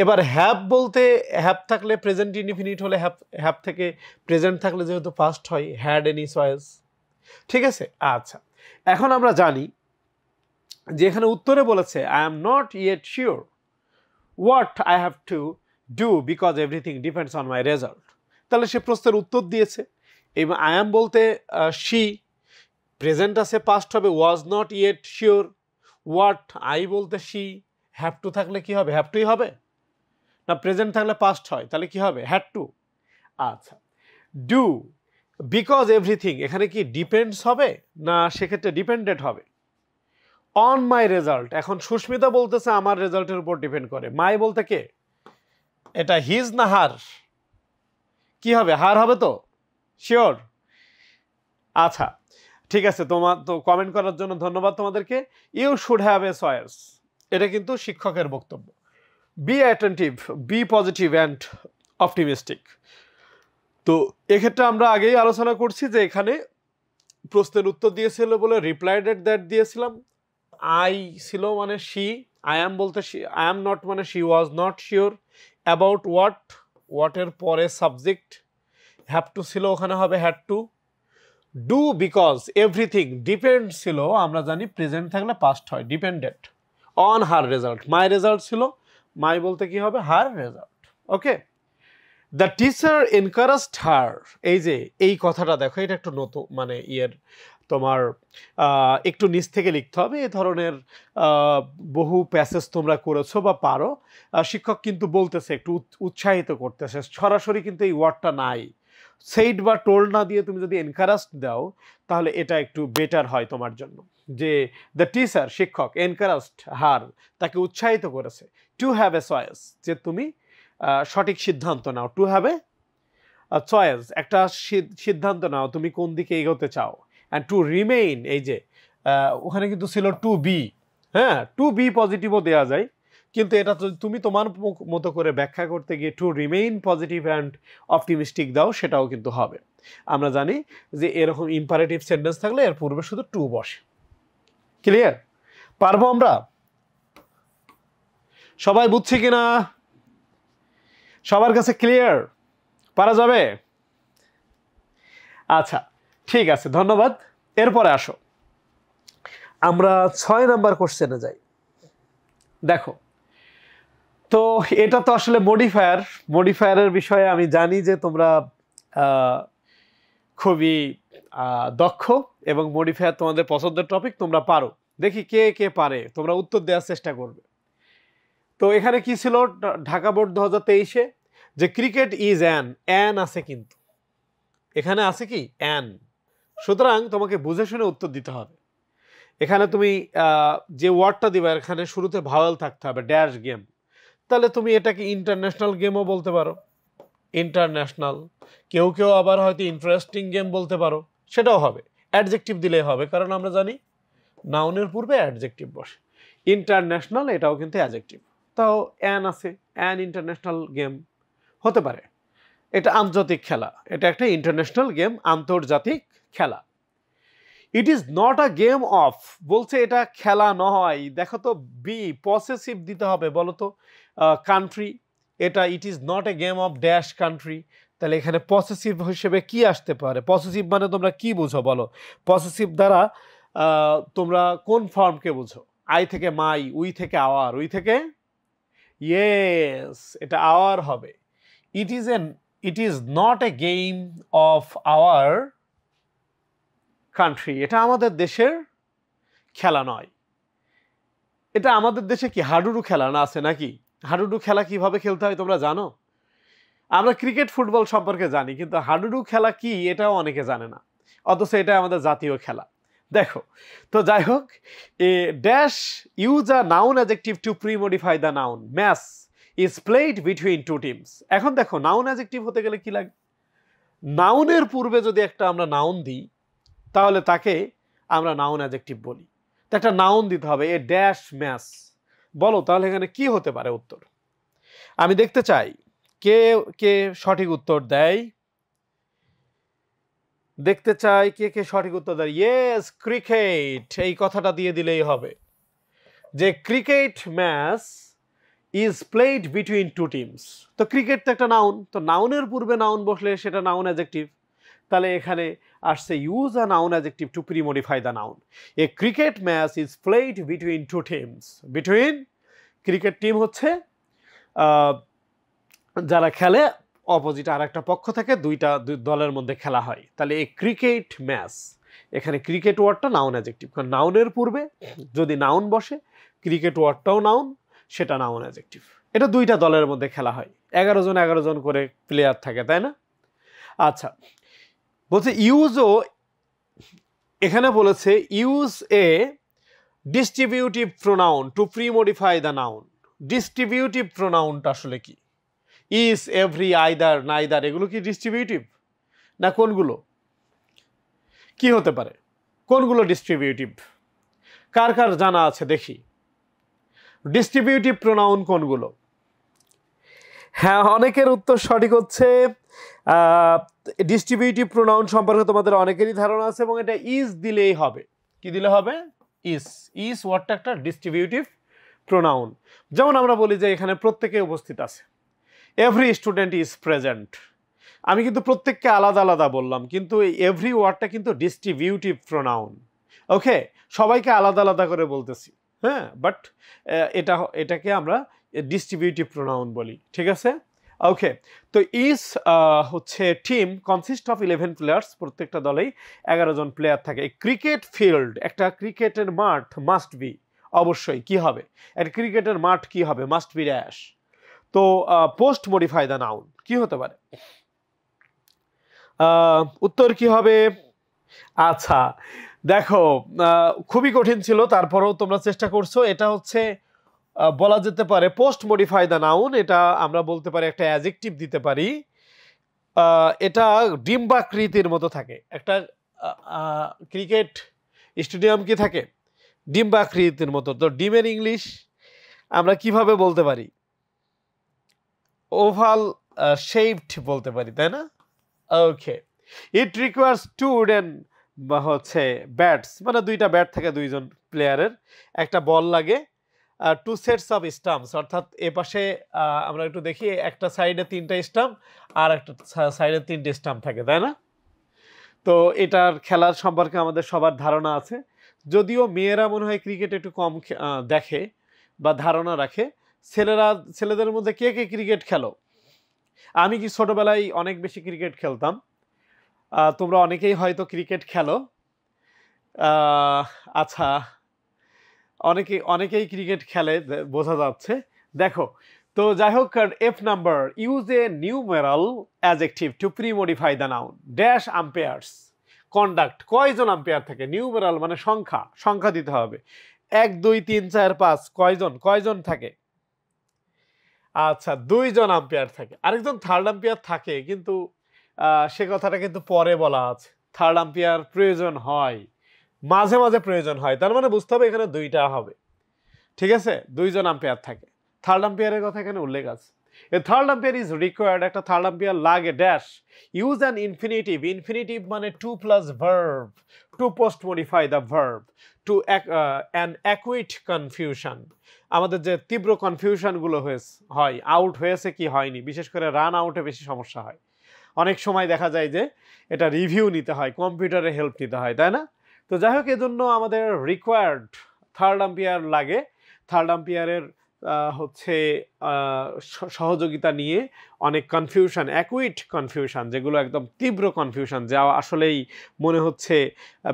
এবার হ্যাভ বলতে, হ্যাভ থাকলে প্রেজেন্ট ইনডিফিনিট হলে হ্যাভ থেকে প্রেজেন্ট থাকলে যেহেতু পাস্ট হয়, হ্যাড এনি চয়েস, ঠিক আছে? আচ্ছা, এখন আমরা জানি যে এখানে উত্তরে বলেছে I am not yet sure what I have to do because everything depends on my result. তাহলে সে প্রশ্নের উত্তর দিয়েছে। এবং আই এম বলতে শি, প্রেজেন্ট আছে, পাস্ট হবে was not yet sure. What, I বলতে শি, হ্যাভ টু থাকলে কি হবে? হ্যাভ টুই হবে না? প্রেজেন্ট থাকলে পাস্ট হয়, তাহলে কি হবে? Had two. আচ্ছা, ডু বিকজ এভরিথিং, এখানে কি ডিপেন্ডস হবে না সেক্ষেত্রে ডিপেন্ডেন্ট হবে? অন মাই রেজাল্ট, এখন সুস্মিতা বলতেছে আমার রেজাল্টের উপর ডিপেন্ড করে। মাই বলতে কে? এটা হিজ না হার? কি হবে? হার হবে তো, শিওর? আচ্ছা ঠিক আছে, তোমার তো কমেন্ট করার জন্য ধন্যবাদ তোমাদেরকে। You should have a choice, এটা কিন্তু শিক্ষকের বক্তব্য। Be attentive, be positive and optimistic. তো এক্ষেত্রে আমরা আগেই আলোচনা করছি যে এখানে প্রশ্নের উত্তর দিয়েছিল বলে রিপ্লাইড এট দ্যাট দিয়েছিলাম। আই ছিল মানে শি, আই অ্যাম বলতে আই অ্যাম নট মানে she was not sure. About what, হোয়াটের পরে সাবজেক্ট, হ্যাভ টু ছিল ওখানে হবে had to. Do because everything, depend ছিল আমরা জানি প্রেজেন্ট থাকলে পাস্ট হয়, dependent on her result. My result ছিল মাই বলতে কি হবে, her result. Okay, the teacher encouraged her, এই যে এই কথাটা দেখো, এটা একটু নতুন মানে তোমার একটু নিচ থেকে লিখতে হবে। এই ধরনের বহু প্যাসেজ তোমরা করেছো বা পারো। শিক্ষক কিন্তু বলতেছে, একটু উৎসাহিত করতেছে, সরাসরি কিন্তু এই ওয়ার্ডটা নাই। সেইড বা টোল্ড না দিয়ে তুমি যদি এনকারেজড দাও তাহলে এটা একটু বেটার হয় তোমার জন্য। যে দ্য টিচার, শিক্ষক, এনকারেজড হার, তাকে উৎসাহিত করেছে, টু হ্যাভ এ চয়েস, যে তুমি সঠিক সিদ্ধান্ত নাও, টু হ্যাভ এ চয়েস, একটা সিদ্ধান্ত নাও তুমি কোন দিকে এগোতে চাও। অ্যান্ড টু রিমেইন, এই যে ওখানে কিন্তু ছিল টু বি, হ্যাঁ, টু বি পজিটিভও দেওয়া যায়, কিন্তু এটা তুমি তোমার মতো করে ব্যাখ্যা করতে গিয়ে to remain positive and optimistic দাও, সেটাও কিন্তু হবে। আমরা জানি যে এরকম ইম্পারেটিভ সেন্টেন্স থাকলে এর পূর্বে শুধু টু বসে। ক্লিয়ার? পারবো আমরা? সবাই বুঝছি কিনা? সবার কাছে ক্লিয়ার? পারা যাবে? আচ্ছা, ঠিক আছে, ধন্যবাদ। এরপরে আসো আমরা 6 নাম্বার কোশ্চেনে যাই। দেখো, তো এটা তো আসলে মডিফায়ারের বিষয়ে আমি জানি যে তোমরা খুবই দক্ষ এবং মডিফায়ার তোমাদের পছন্দের টপিক, তোমরা পারো। দেখি কে কে পারে, তোমরা উত্তর দেওয়ার চেষ্টা করবে। তো এখানে কি ছিল ঢাকা বোর্ড 2023-এ, যে ক্রিকেট ইজ অ্যান আছে, কিন্তু এখানে আছে কি অ্যান, সুতরাং তোমাকে বুঝে শুনে উত্তর দিতে হবে। এখানে তুমি যে ওয়ার্ডটা দিবা এখানে শুরুতে ভাওয়েল থাকতে হবে, ড্যাশ গেম, তাহলে তুমি এটাকে ইন্টারন্যাশনাল গেমও বলতে পারো, ইন্টারন্যাশনাল। কেউ কেউ আবার হয়তো ইন্টারেস্টিং গেম বলতে পারো, সেটাও হবে। অ্যাডজেক্টিভ দিলেই হবে, কারণ আমরা জানি নাউনের পূর্বে অ্যাডজেক্টিভ বসে। ইন্টারন্যাশনাল এটাও কিন্তু অ্যাডজেক্টিভ, তাও অ্যান আছে, অ্যান ইন্টারন্যাশনাল গেম হতে পারে। এটা আন্তর্জাতিক খেলা, এটা একটা ইন্টারন্যাশনাল গেম, আন্তর্জাতিক খেলা। It is not a game of, বলছে এটা খেলা নয়। দেখো তো, বি পসেসিভ দিতে হবে, বলো তো কান্ট্রি, এটা it is not a game of dash country, তাহলে এখানে পসেসিভ হিসেবে কি আসতে পারে? পসেসিভ মানে তোমরা কি বুঝো বলো? পসেসিভ দ্বারা তোমরা কোন ফর্মকে বুঝো? আই থেকে মাই, উই থেকে আওয়ার, উই থেকে ইয়েস, এটা আওয়ার হবে। It is not a game of our country, এটা আমাদের দেশের খেলা নয়। এটা আমাদের দেশে কি হাডুডু খেলা না আছে নাকি? হাডুডু খেলা কিভাবে খেলতে হয় তোমরা জানো? আমরা ক্রিকেট ফুটবল সম্পর্কে জানি, কিন্তু হাডুডু খেলা কি এটাও অনেকে জানে না, অথচ এটা আমাদের জাতীয় খেলা। দেখো তো, যাই হোক, a dash use a noun adjective to premodify the noun, match is played between two teams. এখন দেখো, নাউন অ্যাডজেক্টিভ হতে গেলে কি লাগে? নাউনের পূর্বে যদি একটা আমরা নাউন দিই তাহলে তাকে আমরা নাউন অ্যাডজেক্টিভ বলি। তো একটা নাউন দিতে হবে, এ ড্যাশ ম্যাচ, বলো তাহলে এখানে কি হতে পারে উত্তর? আমি দেখতে চাই কে কে সঠিক উত্তর দেয়, দেখতে চাই কে কে সঠিক উত্তর দেয়। ইয়েস, ক্রিকেট, এই কথাটা দিয়ে দিলেই হবে যে cricket match is played between two teams. তো ক্রিকেট তো একটা নাউন, তো নাউনের পূর্বে নাউন বসলে সেটা নাউন অ্যাডজেক্টিভ, তাহলে এখানে আসছে use a noun adjective to premodify the noun. A cricket match is played between two teams. Between, cricket team হচ্ছে যারা খেলে, অপোজিট আর একটা পক্ষ থেকে দুই দলের মধ্যে খেলা হয়, তাহলে এই ক্রিকেট ম্যাচ, এখানে ক্রিকেট ওয়ার্ডটা নাউন অ্যাডজেক্টিভ, কারণ নাউনের পূর্বে যদি নাউন বসে, ক্রিকেট ওয়ার্ডটাও নাউন, সেটা নাউন অ্যাডজেক্টিভ। এটা দুইটা দলের মধ্যে খেলা হয়, 11 জন 11 জন করে প্লেয়ার থাকে, তাই না? আচ্ছা, বলছে ইউজও, এখানে বলেছে use a distributive pronoun to premodify the noun. Distributive প্রোনাউনটা আসলে কি? ইজ, এভরি, আইদার, নাইদার, এগুলো কি ডিস্ট্রিবিউটিভ না কোনগুলো? কি হতে পারে? কোনগুলো ডিস্ট্রিবিউটিভ? কার কার জানা আছে দেখি, ডিস্ট্রিবিউটিভ প্রোনাউন কোনগুলো? হ্যাঁ, অনেকের উত্তর সঠিক হচ্ছে। ডিস্ট্রিবিউটিভ প্রোনাউন সম্পর্কে তোমাদের অনেকেরই ধারণা আছে, এবং এটা ইজ দিলেই হবে। কি দিলে হবে? ইজ। ইজ ওয়ার্ডটা একটা ডিস্ট্রিবিউটিভ প্রোনাউন। যেমন আমরা বলি যে এখানে প্রত্যেকে উপস্থিত আছে, এভরি স্টুডেন্ট ইজ প্রেজেন্ট। আমি কিন্তু প্রত্যেককে আলাদা আলাদা বললাম, কিন্তু এই এভরি ওয়ার্ডটা কিন্তু ডিস্ট্রিবিউটিভ প্রোনাউন। ওকে, সবাইকে আলাদা আলাদা করে বলতেছি, হ্যাঁ, বাট এটাকে আমরা ডিস্ট্রিবিউটিভ প্রোনাউন বলি, ঠিক আছে? ওকে, তো ইজ হচ্ছে টিম কনসিস্ট অফ 11 প্লেয়ার্স, প্রত্যেকটা দলেই 11 জন প্লেয়ার থাকে। ক্রিকেট ফিল্ড, একটা ক্রিকেটের মাঠ মাস্ট বি, অবশ্যই কি হবে, একটা ক্রিকেটের মাঠ কি হবে, মাস্ট বি ড্যাশ। তো পোস্ট মডিফাই দ্য নাউন কি হতে পারে? উত্তর কি হবে? আচ্ছা দেখো, খুবই কঠিন ছিল, তারপরেও তোমরা চেষ্টা করছো। এটা হচ্ছে বলা যেতে পারে পোস্ট মডিফাই দ্য নাউন, এটা আমরা বলতে পারি একটা অ্যাডজেক্টিভ দিতে পারি। এটা ডিম্বাকৃতির মতো থাকে, একটা ক্রিকেট স্টেডিয়াম কি থাকে, ডিম্বাকৃতির মতো। তো ডিমের ইংলিশ আমরা কিভাবে বলতে পারি? ওভাল শেপড বলতে পারি, তাই না? ওকে, ইট রিকোয়ার্স টু উডেন হচ্ছে ব্যাটস, মানে দুইটা ব্যাট থাকে দুইজন প্লেয়ারের, একটা বল লাগে, টু সেটস অফ স্টাম্পস, অর্থাৎ এ পাশে আমরা একটু দেখি, একটা সাইডে 3টা স্টাম্প আর একটা সাইডে 3টে স্টাম্প থাকে, তাই না? তো এটার খেলার সম্পর্কে আমাদের সবার ধারণা আছে, যদিও মেয়েরা মনে হয় ক্রিকেট একটু কম দেখে বা ধারণা রাখে। ছেলেদের মধ্যে কে কে ক্রিকেট খেলো? আমি কি ছোটবেলায় অনেক বেশি ক্রিকেট খেলতাম, তোমরা অনেকেই হয়তো ক্রিকেট খেলো। আচ্ছা, অনেকেই ক্রিকেট খেলে বোঝা যাচ্ছে। দেখো, তো যাই হোক, F number, use a numeral adjective two pre modify the noun dash umpires conduct. কয়জন আম্পায়ার থাকে? নিউমেরাল মানে সংখ্যা দিতে হবে, 1 2 3 4 5, কয়জন থাকে? আচ্ছা, 2 জন আম্পায়ার থাকে, আরেকজন থার্ড আম্পায়ার থাকে, কিন্তু সে কথাটা কিন্তু পরে বলা আছে। থার্ড আম্পায়ার প্রয়োজন হয়, মাঝে মাঝে প্রয়োজন হয়, তার মানে বুঝতে হবে এখানে 2টা হবে, ঠিক আছে? 2 জন আম্পায়ার থাকে, থার্ড আম্পায়ারের কথা এখানে উল্লেখ আছে। A third umpire is required, একটা থার্ড আম্পায়ার লাগে dash use an infinitive, infinitive মানে to plus verb, to post modify the verb, to an acute confusion. আমাদের যে তীব্র কনফিউশনগুলো হয়, আউট হয়েছে কি হয়নি, বিশেষ করে রান আউটে বেশি সমস্যা হয়। অনেক সময় দেখা যায় যে এটা রিভিউ নিতে হয়, কম্পিউটারে হেল্প নিতে হয়, তাই না? তো যাই হোক, এজন্য আমাদের রিকোয়ার্ড থার্ড আম্পায়ার লাগে। থার্ড আম্পায়ারের হচ্ছে সহযোগিতা নিয়ে অনেক কনফিউশন, অ্যাকুইট কনফিউশন, যেগুলো একদম তীব্র কনফিউশন, যা আসলেই মনে হচ্ছে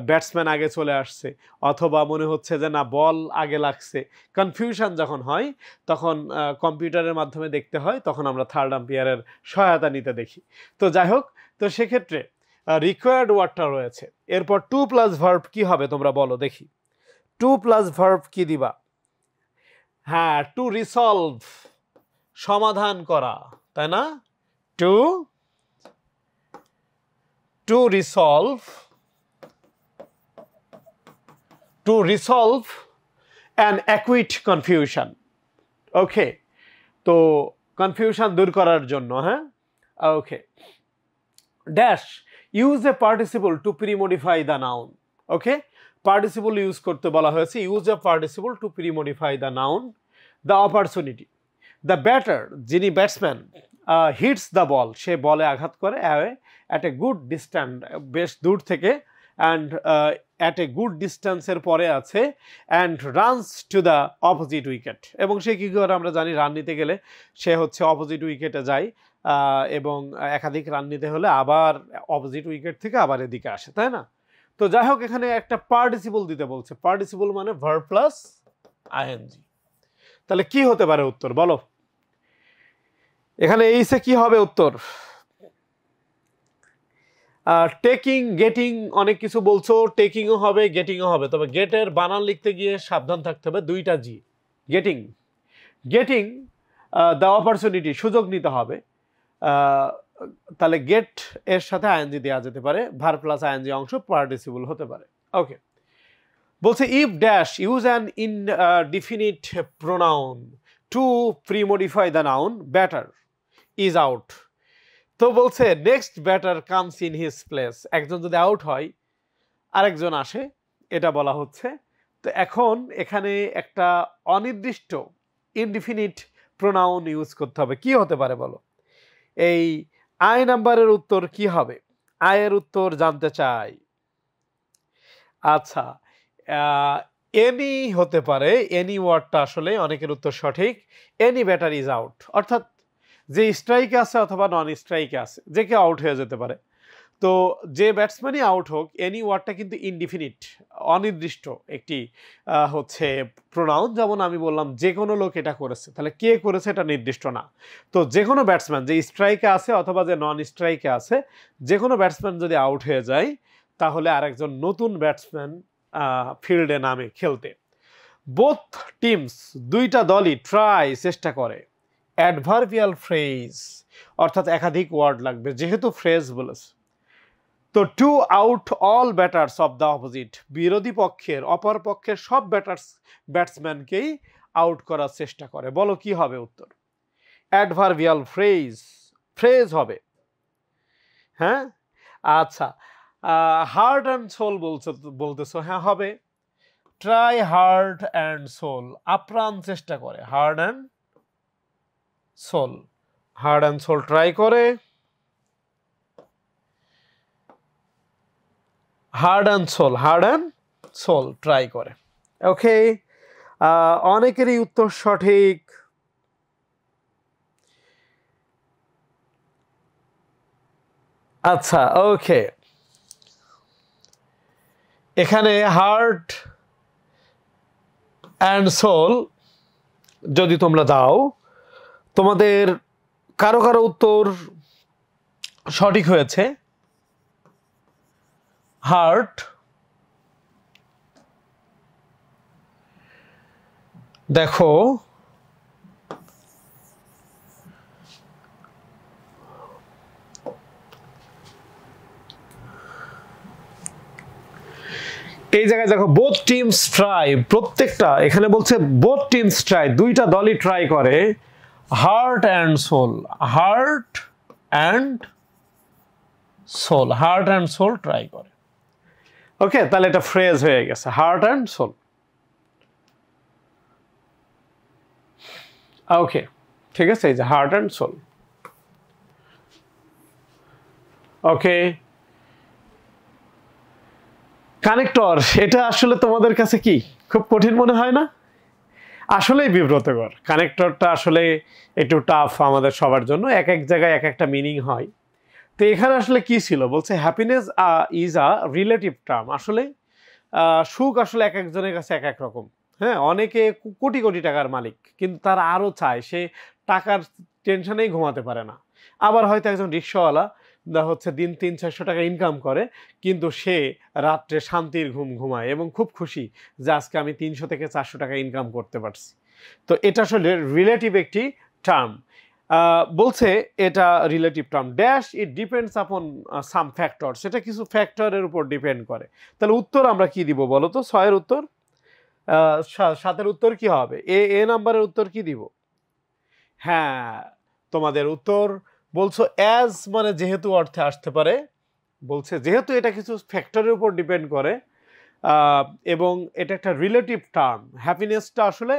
ব্যাটসম্যান আগে চলে আসছে, অথবা মনে হচ্ছে যে না বল আগে লাগছে, কনফিউশন যখন হয় তখন কম্পিউটারের মাধ্যমে দেখতে হয়, তখন আমরা থার্ড আম্পায়ারের সহায়তা নিতে দেখি। তো যাই হোক, তো সেক্ষেত্রে রিকোয়ার্ড ওয়ার্ডটা রয়েছে, এরপর টু প্লাস ভার্ব কি হবে তোমরা বলো দেখি? টু প্লাস ভার্ব কি দিবা? হ্যাঁ, টু রিসলভ, সমাধান করা, তাই না? To resolve an acute confusion. Okay, তো কনফিউশন দূর করার জন্য, হ্যাঁ, okay, dash use a participle to premodify the noun. Okay, participle use করতে বলা হয়েছে, use a participle to premodify the noun. The opportunity, the batter, যিনি ব্যাটসম্যান, হিটস দ্য বল, সে বলে আঘাত করে, অ্যাট এ গুড ডিস্ট্যান্স, বেশ দূর থেকে, অ্যান্ড অ্যাট এ গুড ডিস্ট্যান্সের পরে আছে, and runs to the opposite wicket, এবং সে কী করে আমরা জানি, রান নিতে গেলে সে হচ্ছে অপোজিট উইকেটে যায়, এবং একাধিক রান নিতে হলে আবার অপোজিট উইকেট থেকে আবার এদিকে আসে, তাই না? তো যাই হোক, এখানে একটা পার্টিসিপল দিতে বলছে, পার্টিসিপল মানে ভার্ব প্লাস আইএনজি। তাহলে কি হতে পারে উত্তর বলো? এখানে এইসে কি হবে উত্তর? টেকিং, গেটিং, অনেক কিছু বলছো, টেকিংও হবে, গেটিংও হবে, তবে গেটের বানান লিখতে গিয়ে সাবধান থাকতে হবে, 2টা জি। গেটিং দ্য অপরচুনিটি, সুযোগ নিতে হবে, তাহলে গেট এর সাথে আইএনজি দেওয়া যেতে পারে, ভার্ব প্লাস আইএনজি অংশ পার্টিসিপল হতে পারে। ওকে, বলছে if dash use an indefinite pronoun to premodify the noun batter is out. তো বলছে next batter comes in his place, একজন যদি আউট হয় আরেকজন আসে, এটা বলা হচ্ছে। তো এখন এখানে একটা অনির্দিষ্ট ইনডিফিনিট প্রোনাউন ইউজ করতে হবে, কি হতে পারে বলো? এই আই নাম্বারের উত্তর কি হবে? আয়ের উত্তর জানতে চাই। আচ্ছা, এনি হতে পারে, এনি ওয়ার্ডটা আসলে অনেকের উত্তর সঠিক। এনি ব্যাটার ইজ আউট, অর্থাৎ যে স্ট্রাইকে আছে অথবা নন স্ট্রাইকে আছে, যে কেউ আউট হয়ে যেতে পারে। তো যে ব্যাটসম্যানই আউট হোক, এনি ওয়ার্ডটা কিন্তু ইনডিফিনিট, অনির্দিষ্ট একটি হচ্ছে প্রোনাউন। যেমন আমি বললাম যে কোনো লোক এটা করেছে, তাহলে কে করেছে এটা নির্দিষ্ট না। তো যে কোনো ব্যাটসম্যান যে স্ট্রাইকে আছে অথবা যে নন স্ট্রাইকে আছে, যে কোনো ব্যাটসম্যান যদি আউট হয়ে যায়, তাহলে আরেকজন নতুন ব্যাটসম্যান ফিল্ডে নামে খেলতে। বোথ টিমস, দুইটা দলই ট্রাই, চেষ্টা করে। অ্যাডভার্বিয়াল ফ্রেজ, অর্থাৎ একাধিক ওয়ার্ড লাগবে যেহেতু ফ্রেজ বলেছে। তো to out all batters of the opposite, বিরোধী পক্ষের, অপর পক্ষের সব ব্যাটসম্যানকেই আউট করার চেষ্টা করে। বলো কি হবে উত্তর? অ্যাডভার্বিয়াল ফ্রেজ, ফ্রেজ হবে। হ্যাঁ, আচ্ছা, হার্ট অ্যান্ড সোল বলতেছো, হ্যাঁ হবে। ট্রাই হার্ট অ্যান্ড সোল, আপ্রাণ চেষ্টা করে। Heart and soul, heart and soul try করে। Heart and soul, heart and soul try করে। ওকে, অনেকেরই উত্তর সঠিক। আচ্ছা, ওকে, এখানে হার্ট অ্যান্ড সোল যদি তোমরা দাও, তোমাদের কারো কারো উত্তর সঠিক হয়েছে। হার্ট, দেখো এই জায়গায় দেখো বোথ টিমস ট্রাই, প্রত্যেকটা এখানে বলছে বোথ টিমস ট্রাই, দুইটা দলই ট্রাই করে। Heart and soul, heart and soul, heart and soul try করে। ওকে, তাহলে এটা ফ্রেজ হয়ে গেছে, হার্ট অ্যান্ড সোল। ওকে, ঠিক আছে, এই যে heart and soul. Okay, connector, এটা আসলে তোমাদের কাছে কি খুব কঠিন মনে হয় না? আসলেই বিব্রতকর। কানেক্টরটা আসলে একটু টাফ আমাদের সবার জন্য, এক এক জায়গায় এক একটা মিনিং হয়। তো এখানে আসলে কি ছিল, বলছে happiness is a relative term. আসলে সুখ আসলে এক একজনের কাছে এক এক রকম। হ্যাঁ, অনেকে কোটি কোটি টাকার মালিক, কিন্তু তার আরও চায়, সে টাকার টেনশনেই ঘুমাতে পারে না। আবার হয়তো একজন রিক্সাওয়ালা হচ্ছে দিন 300-400 টাকা ইনকাম করে, কিন্তু সে রাত্রে শান্তির ঘুম ঘুমায় এবং খুব খুশি যে আজকে আমি 300 থেকে 400 টাকা ইনকাম করতে পারছি। তো এটা আসলে রিলেটিভ একটি টার্ম। বলছে এটা relative term dash, it depends upon some factor, সেটা কিছু ফ্যাক্টরের উপর ডিপেন্ড করে। তাহলে উত্তর আমরা কি দিব বলো তো? 6-এর উত্তর, 7-এর উত্তর কি হবে? এ নাম্বারের উত্তর কি দিব? হ্যাঁ, তোমাদের উত্তর বলছো অ্যাজ, মানে যেহেতু অর্থে আসতে পারে। বলছে যেহেতু এটা কিছু ফ্যাক্টরের উপর ডিপেন্ড করে এবং এটা একটা রিলেটিভ টার্ম, হ্যাপিনেসটা আসলে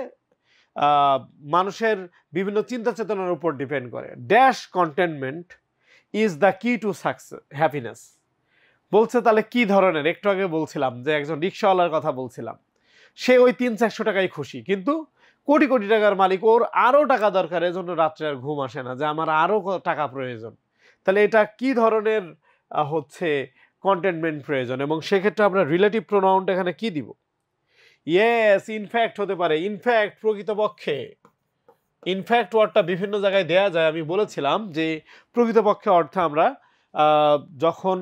মানুষের বিভিন্ন চিন্তা চেতনার উপর ডিপেন্ড করে। ড্যাশ কন্টেনমেন্ট ইজ দ্য কি টু সাকসেস হ্যাপিনেস। বলছে তাহলে কি ধরনের? একটু আগে বলছিলাম যে একজন রিক্সাওয়ালার কথা বলছিলাম, সে ওই 300-400 টাকায় খুশি, কিন্তু কোটি কোটি টাকার মালিক, ওর আরও টাকা দরকার, এজন্য রাত্রে আর ঘুম আসে না, যে আমার আরও টাকা প্রয়োজন। তাহলে এটা কি ধরনের হচ্ছে কন্টেনমেন্ট প্রয়োজন? এবং সেক্ষেত্রে আমরা রিলেটিভ প্রোনাউনটা এখানে কি দিব? ইয়েস, ইনফ্যাক্ট হতে পারে। ইনফ্যাক্ট, প্রকৃতপক্ষে। ইনফ্যাক্ট ওয়ার্ডটা বিভিন্ন জায়গায় দেয়া যায়। আমি বলেছিলাম যে প্রকৃতপক্ষে অর্থে আমরা যখন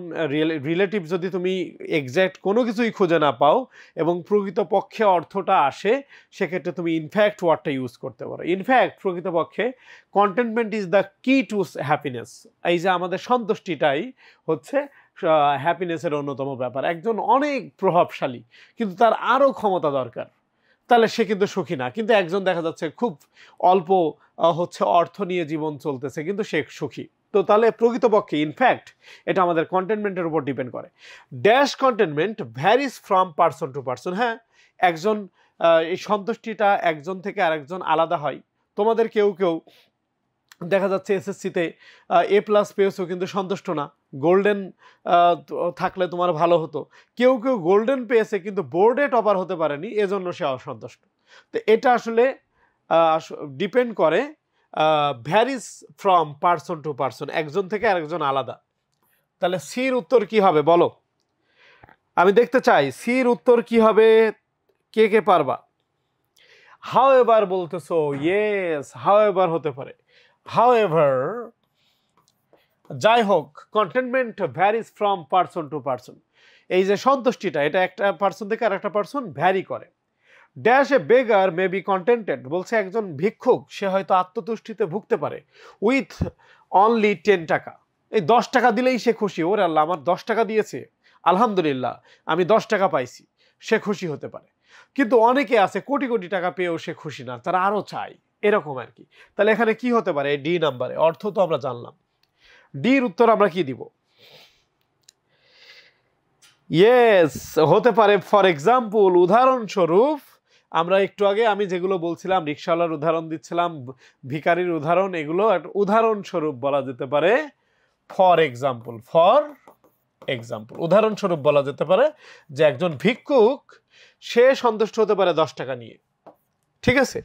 রিলেটিভ যদি তুমি এক্স্যাক্ট কোনো কিছুই খুঁজে না পাও এবং প্রকৃতপক্ষে অর্থটা আসে, সেক্ষেত্রে তুমি ইনফ্যাক্ট ওয়ার্ডটা ইউজ করতে পারো। ইনফ্যাক্ট প্রকৃতপক্ষে কন্টেনমেন্ট ইজ দ্য কি টু হ্যাপিনেস, এই যে আমাদের সন্তুষ্টিটাই হচ্ছে হ্যাপিনেসের অন্যতম ব্যাপার। একজন অনেক প্রভাবশালী কিন্তু তার আরও ক্ষমতা দরকার, তাহলে সে কিন্তু সুখী না। কিন্তু একজন দেখা যাচ্ছে খুব অল্প হচ্ছে অর্থ নিয়ে জীবন চলতেছে, কিন্তু সে সুখী। তো তাহলে প্রকৃতপক্ষে ইনফ্যাক্ট এটা আমাদের কন্টেনমেন্টের উপর ডিপেন্ড করে। Dash containment varies from person to person. হ্যাঁ, একজন এই সন্তুষ্টিটা একজন থেকে আরেকজন আলাদা হয়। তোমাদের কেউ কেউ দেখা যাচ্ছে এসএসসিতে A+ পেয়েছো কিন্তু সন্তুষ্ট না, গোল্ডেন থাকলে তোমার ভালো হতো। কেউ কেউ গোল্ডেন পেয়েছে কিন্তু বোর্ডে টপার হতে পারেনি, এজন্য সে অসন্তুষ্ট। তো এটা আসলে ডিপেন্ড করে, varies from person to person, একজন থেকে আরেকজন আলাদা। তাহলে সির উত্তর কি হবে বলো? আমি দেখতে চাই সির উত্তর কি হবে, কে কে পারবা? হাউএভার বলতেছো, ইয়েস হাউএভার হতে পারে। হাউএভার, যাই হোক, containment varies from person to person. এই যে সন্তুষ্টিটা, এটা একটা পার্সন থেকে আরেকটা পার্সন ভ্যারি করে। Dash a বেগার may be contented, বলছে একজন ভিক্ষুক সে হয়তো আত্মতুষ্টিতে ভুগতে পারে উইথ অনলি 10 টাকা। এই 10 টাকা দিলেই সে খুশি, ওরে আল্লাহ আমার 10 টাকা দিয়েছে, আলহামদুলিল্লাহ আমি 10 টাকা পাইছি, সে খুশি হতে পারে। কিন্তু অনেকে আছে কোটি কোটি টাকা পেয়েও সে খুশি না, তারা আরো চায়, এরকম আর কি। তাহলে এখানে কি হতে পারে? ডি নাম্বারে। অর্থ তো আমরা জানলাম, ডির উত্তর আমরা কি দিব? ইয়েস হতে পারে। ফর এক্সাম্পল, উদাহরণস্বরূপ, আমরা একটু আগে আমি যেগুলো বলছিলাম, রিক্সাওয়ালার উদাহরণ দিচ্ছিলাম, ভিখারির উদাহরণ, এগুলো একটা উদাহরণস্বরূপ বলা যেতে পারে। ফর এক্সাম্পল, ফর এক্সাম্পল উদাহরণস্বরূপ বলা যেতে পারে যে একজন ভিক্ষুক সে সন্তুষ্ট হতে পারে 10 টাকা নিয়ে, ঠিক আছে?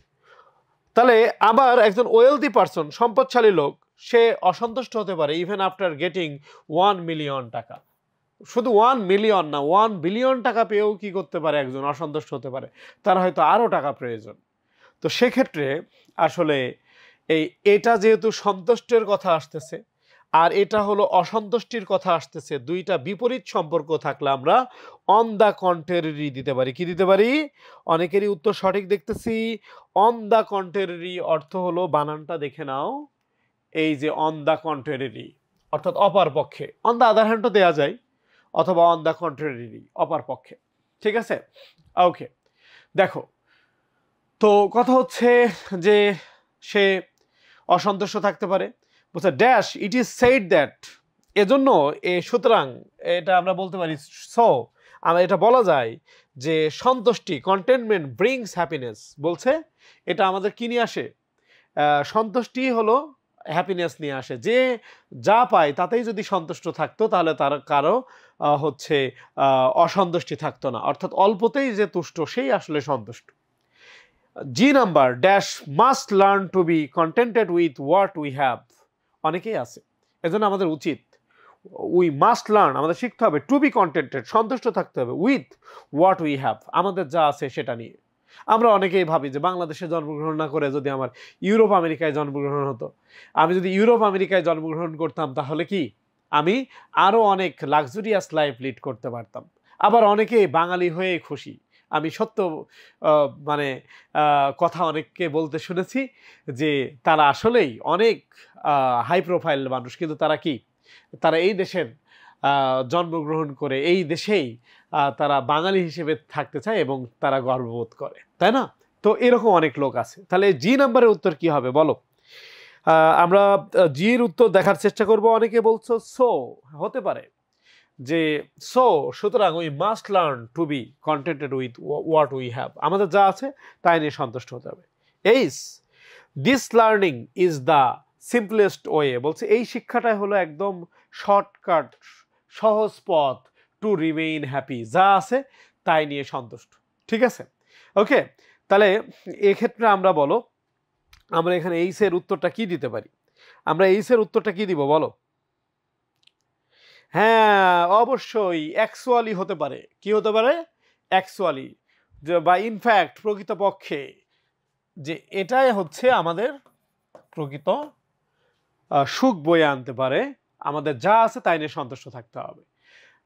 তাহলে আবার একজন ওয়েলদি পারসন, সম্পদশালী লোক, সে অসন্তুষ্ট হতে পারে ইভেন আফটার গেটিং 1 মিলিয়ন টাকা। শুধু 1 মিলিয়ন না, 1 বিলিয়ন টাকা পেয়েও কি করতে পারে একজন অসন্তুষ্ট হতে পারে, তার হয়তো আরও টাকা প্রয়োজন। তো সেক্ষেত্রে আসলে এটা যেহেতু সন্তুষ্টের কথা আসতেছে আর এটা হলো অসন্তুষ্টির কথা আসতেছে, দুইটা বিপরীত সম্পর্ক থাকলে আমরা অন দ্য কন্ট্রারি দিতে পারি। কি দিতে পারি? অনেকেরই উত্তর সঠিক দেখতেছি। অন দ্য কন্ট্রারি অর্থ হলো, বানানটা দেখে নাও, এই যে অন দ্য কন্ট্রারি অর্থাৎ অপর পক্ষে, অন দ্য আদার হ্যান্ডও দেওয়া যায়, অথবা অন দ্য কন্ট্রারি অপর পক্ষে, ঠিক আছে? ওকে, দেখো তো কথা হচ্ছে যে সে অসন্তুষ্ট থাকতে পারে, বলছে dash it is said that, এজন্য সুতরাং এটা আমরা বলতে পারি, সো আমরা এটা বলা যায় যে সন্তুষ্টি, কন্টেনমেন্ট ব্রিংস হ্যাপিনেস, বলছে এটা আমাদের কি নিয়ে আসে? সন্তুষ্টি হলো হ্যাপিনেস নিয়ে আসে। যে যা পায় তাতেই যদি সন্তুষ্ট থাকতো তাহলে তার কারো হচ্ছে অসন্তুষ্টি থাকতো না, অর্থাৎ অল্পতেই যে তুষ্ট সেই আসলে সন্তুষ্ট। G number, dash must learn to be contented with what we have, অনেকেই আছে, এজন্য আমাদের উচিত, উই মাস্ট লার্ন, আমাদের শিখতে হবে, টু বি কন্টেন্টেড, সন্তুষ্ট থাকতে হবে, উইথ হোয়াট উই হ্যাভ, আমাদের যা আছে সেটা নিয়ে। আমরা অনেকেই ভাবি যে বাংলাদেশে জন্মগ্রহণ না করে যদি আমার ইউরোপ আমেরিকায় জন্মগ্রহণ হতো, আমি যদি ইউরোপ আমেরিকায় জন্মগ্রহণ করতাম তাহলে কি আমি আরও অনেক লাক্সারিয়াস লাইফ লিড করতে পারতাম। আবার অনেকেই বাঙালি হয়ে খুশি। আমি সত্য মানে কথা অনেককে বলতে শুনেছি যে তারা আসলেই অনেক হাই প্রোফাইল মানুষ, কিন্তু তারা কি, তারা এই দেশের জন্মগ্রহণ করে এই দেশেই তারা বাঙালি হিসেবে থাকতে চায় এবং তারা গর্ববোধ করে, তাই না? তো এরকম অনেক লোক আছে। তাহলে জি নাম্বারের উত্তর কি হবে বলো? আমরা জির উত্তর দেখার চেষ্টা করব। অনেকে বলছো সো হতে পারে যে সো সুতরাং we must learn to be contented with what we have, আমাদের যা আছে তাই নিয়ে সন্তুষ্ট হতে হবে। এইস this learning is the simplest way, বলছে এই শিক্ষাটাই হলো একদম শর্টকাট, সহজ পথ টু রিমেইন হ্যাপি, যা আছে তাই নিয়ে সন্তুষ্ট, ঠিক আছে? ওকে, তাহলে এক্ষেত্রে আমরা বলো, আমরা এখানে এইসের উত্তরটা কি দিতে পারি? আমরা এইসের উত্তরটা কি দিব বলো? হ্যাঁ অবশ্যই অ্যাকচুয়ালি হতে পারে। কি হতে পারে? অ্যাকচুয়ালি, বা ইনফ্যাক্ট, প্রকৃতপক্ষে, যে এটাই হচ্ছে আমাদের প্রকৃত সুখ বয়ে আনতে পারে, আমাদের যা আছে তাই নিয়ে সন্তুষ্ট থাকতে হবে।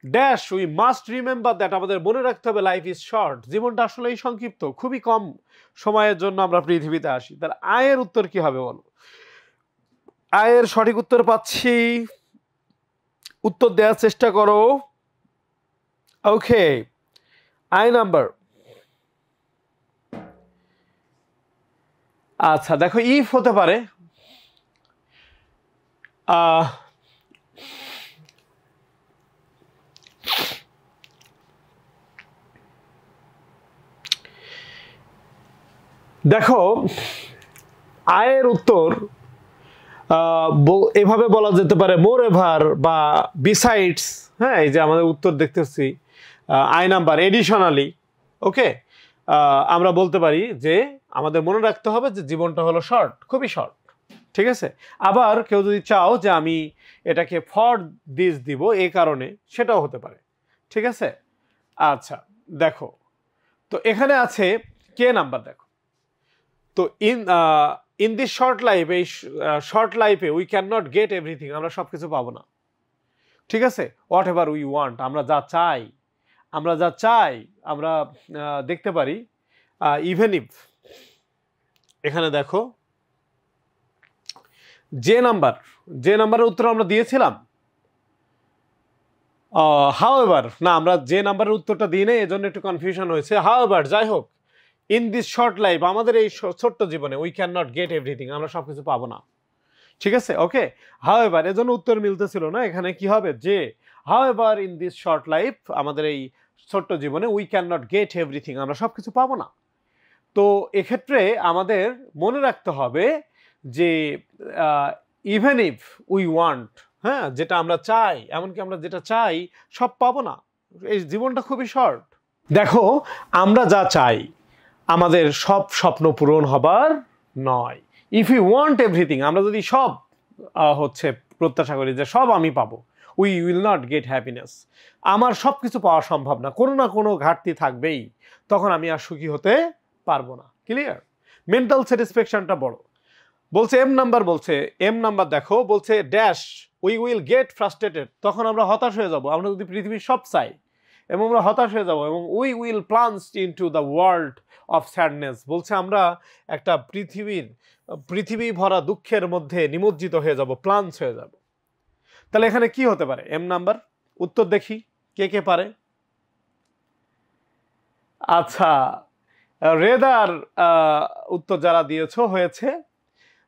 Dash we must remember that, আমাদের মনে রাখতে হবে লাইফ ইজ শর্ট, জীবনটা আসলেই সংক্ষিপ্ত, খুবই কম সময়ের জন্য আমরা পৃথিবীতে আসি। তাহলে আয়ের উত্তর কি হবে বলো? আয়ের সঠিক উত্তর পাচ্ছি, উত্তর দেওয়ার চেষ্টা করো। ওকে, আই নাম্বার, আচ্ছা দেখো ইফ হতে পারে, দেখো আয়ের উত্তর এভাবে বলা যেতে পারে মোর এভার বা বিসাইডস। হ্যাঁ, এই যে আমাদের উত্তর দেখতেছি আই নাম্বার এডিশনালি। ওকে, আমরা বলতে পারি যে আমাদের মনে রাখতে হবে যে জীবনটা হলো শর্ট, খুবই শর্ট। ঠিক আছে, আবার কেউ যদি চাও যে আমি এটাকে ফর দিস দিব এই কারণে, সেটাও হতে পারে। ঠিক আছে, আচ্ছা দেখো তো এখানে আছে কে নাম্বার। দেখো তো ইন দিস শর্ট লাইফ, এই শর্ট লাইফে we can not get everything, আমরা সব কিছু পাবো না। ঠিক আছে, হোয়াট এভার উই ওয়ান্ট, আমরা যা চাই, আমরা দেখতে পারি ইভেন ইফ। এখানে দেখো যে নাম্বারের উত্তর আমরা দিয়েছিলাম হাউএভার, না আমরা যে নাম্বারের উত্তরটা দিই না, এজন্য একটু কনফিউশন হয়েছে। হাউএভার, যাই হোক, ইন দিস শর্ট লাইফ, আমাদের এই ছোট্ট জীবনে we can not get everything, আমরা সব কিছু পাবো না। ঠিক আছে, ওকে। হাউএভার, এজন্য উত্তর মিলতেছিল না। এখানে কি হবে যে however in this short life, আমাদের এই ছোট্ট জীবনে we can not get everything, আমরা সব কিছু পাবো না। তো এক্ষেত্রে আমাদের মনে রাখতে হবে যে ইভেন ইফ উই ওয়ান্ট, হ্যাঁ, যেটা আমরা চাই, এমনকি আমরা যেটা চাই সব পাবো না, এই জীবনটা খুবই শর্ট। দেখো, আমরা যা চাই আমাদের সব স্বপ্ন পূরণ হবার নয়। ইফ ইউ ওয়ান্ট এভরিথিং, আমরা যদি সব হচ্ছে প্রত্যাশা করি যে সব আমি পাবো, we will not get happiness, আমার সব কিছু পাওয়া সম্ভব না, কোনো না কোনো ঘাটতি থাকবেই, তখন আমি আর সুখী হতে পারবো না। ক্লিয়ার? মেন্টাল স্যাটিসফ্যাকশনটা বড়। বলছে এম নাম্বার দেখো, বলছে dash we will get frustrated, তখন আমরা হতাশ হয়ে যাব। আমরা যদি পৃথিবীর সব চাই এবং আমরা হতাশ হয়ে যাব, এবং we will plunge into the world of sadness, বলছে আমরা একটা পৃথিবী ভরা দুঃখের মধ্যে নিমজ্জিত হয়ে যাব, প্লাঞ্জ হয়ে যাব। তাহলে এখানে কি হতে পারে এম নাম্বার? উত্তর দেখি কে কে পারে। আচ্ছা, রেদার উত্তর যারা দিয়েছ হয়েছে,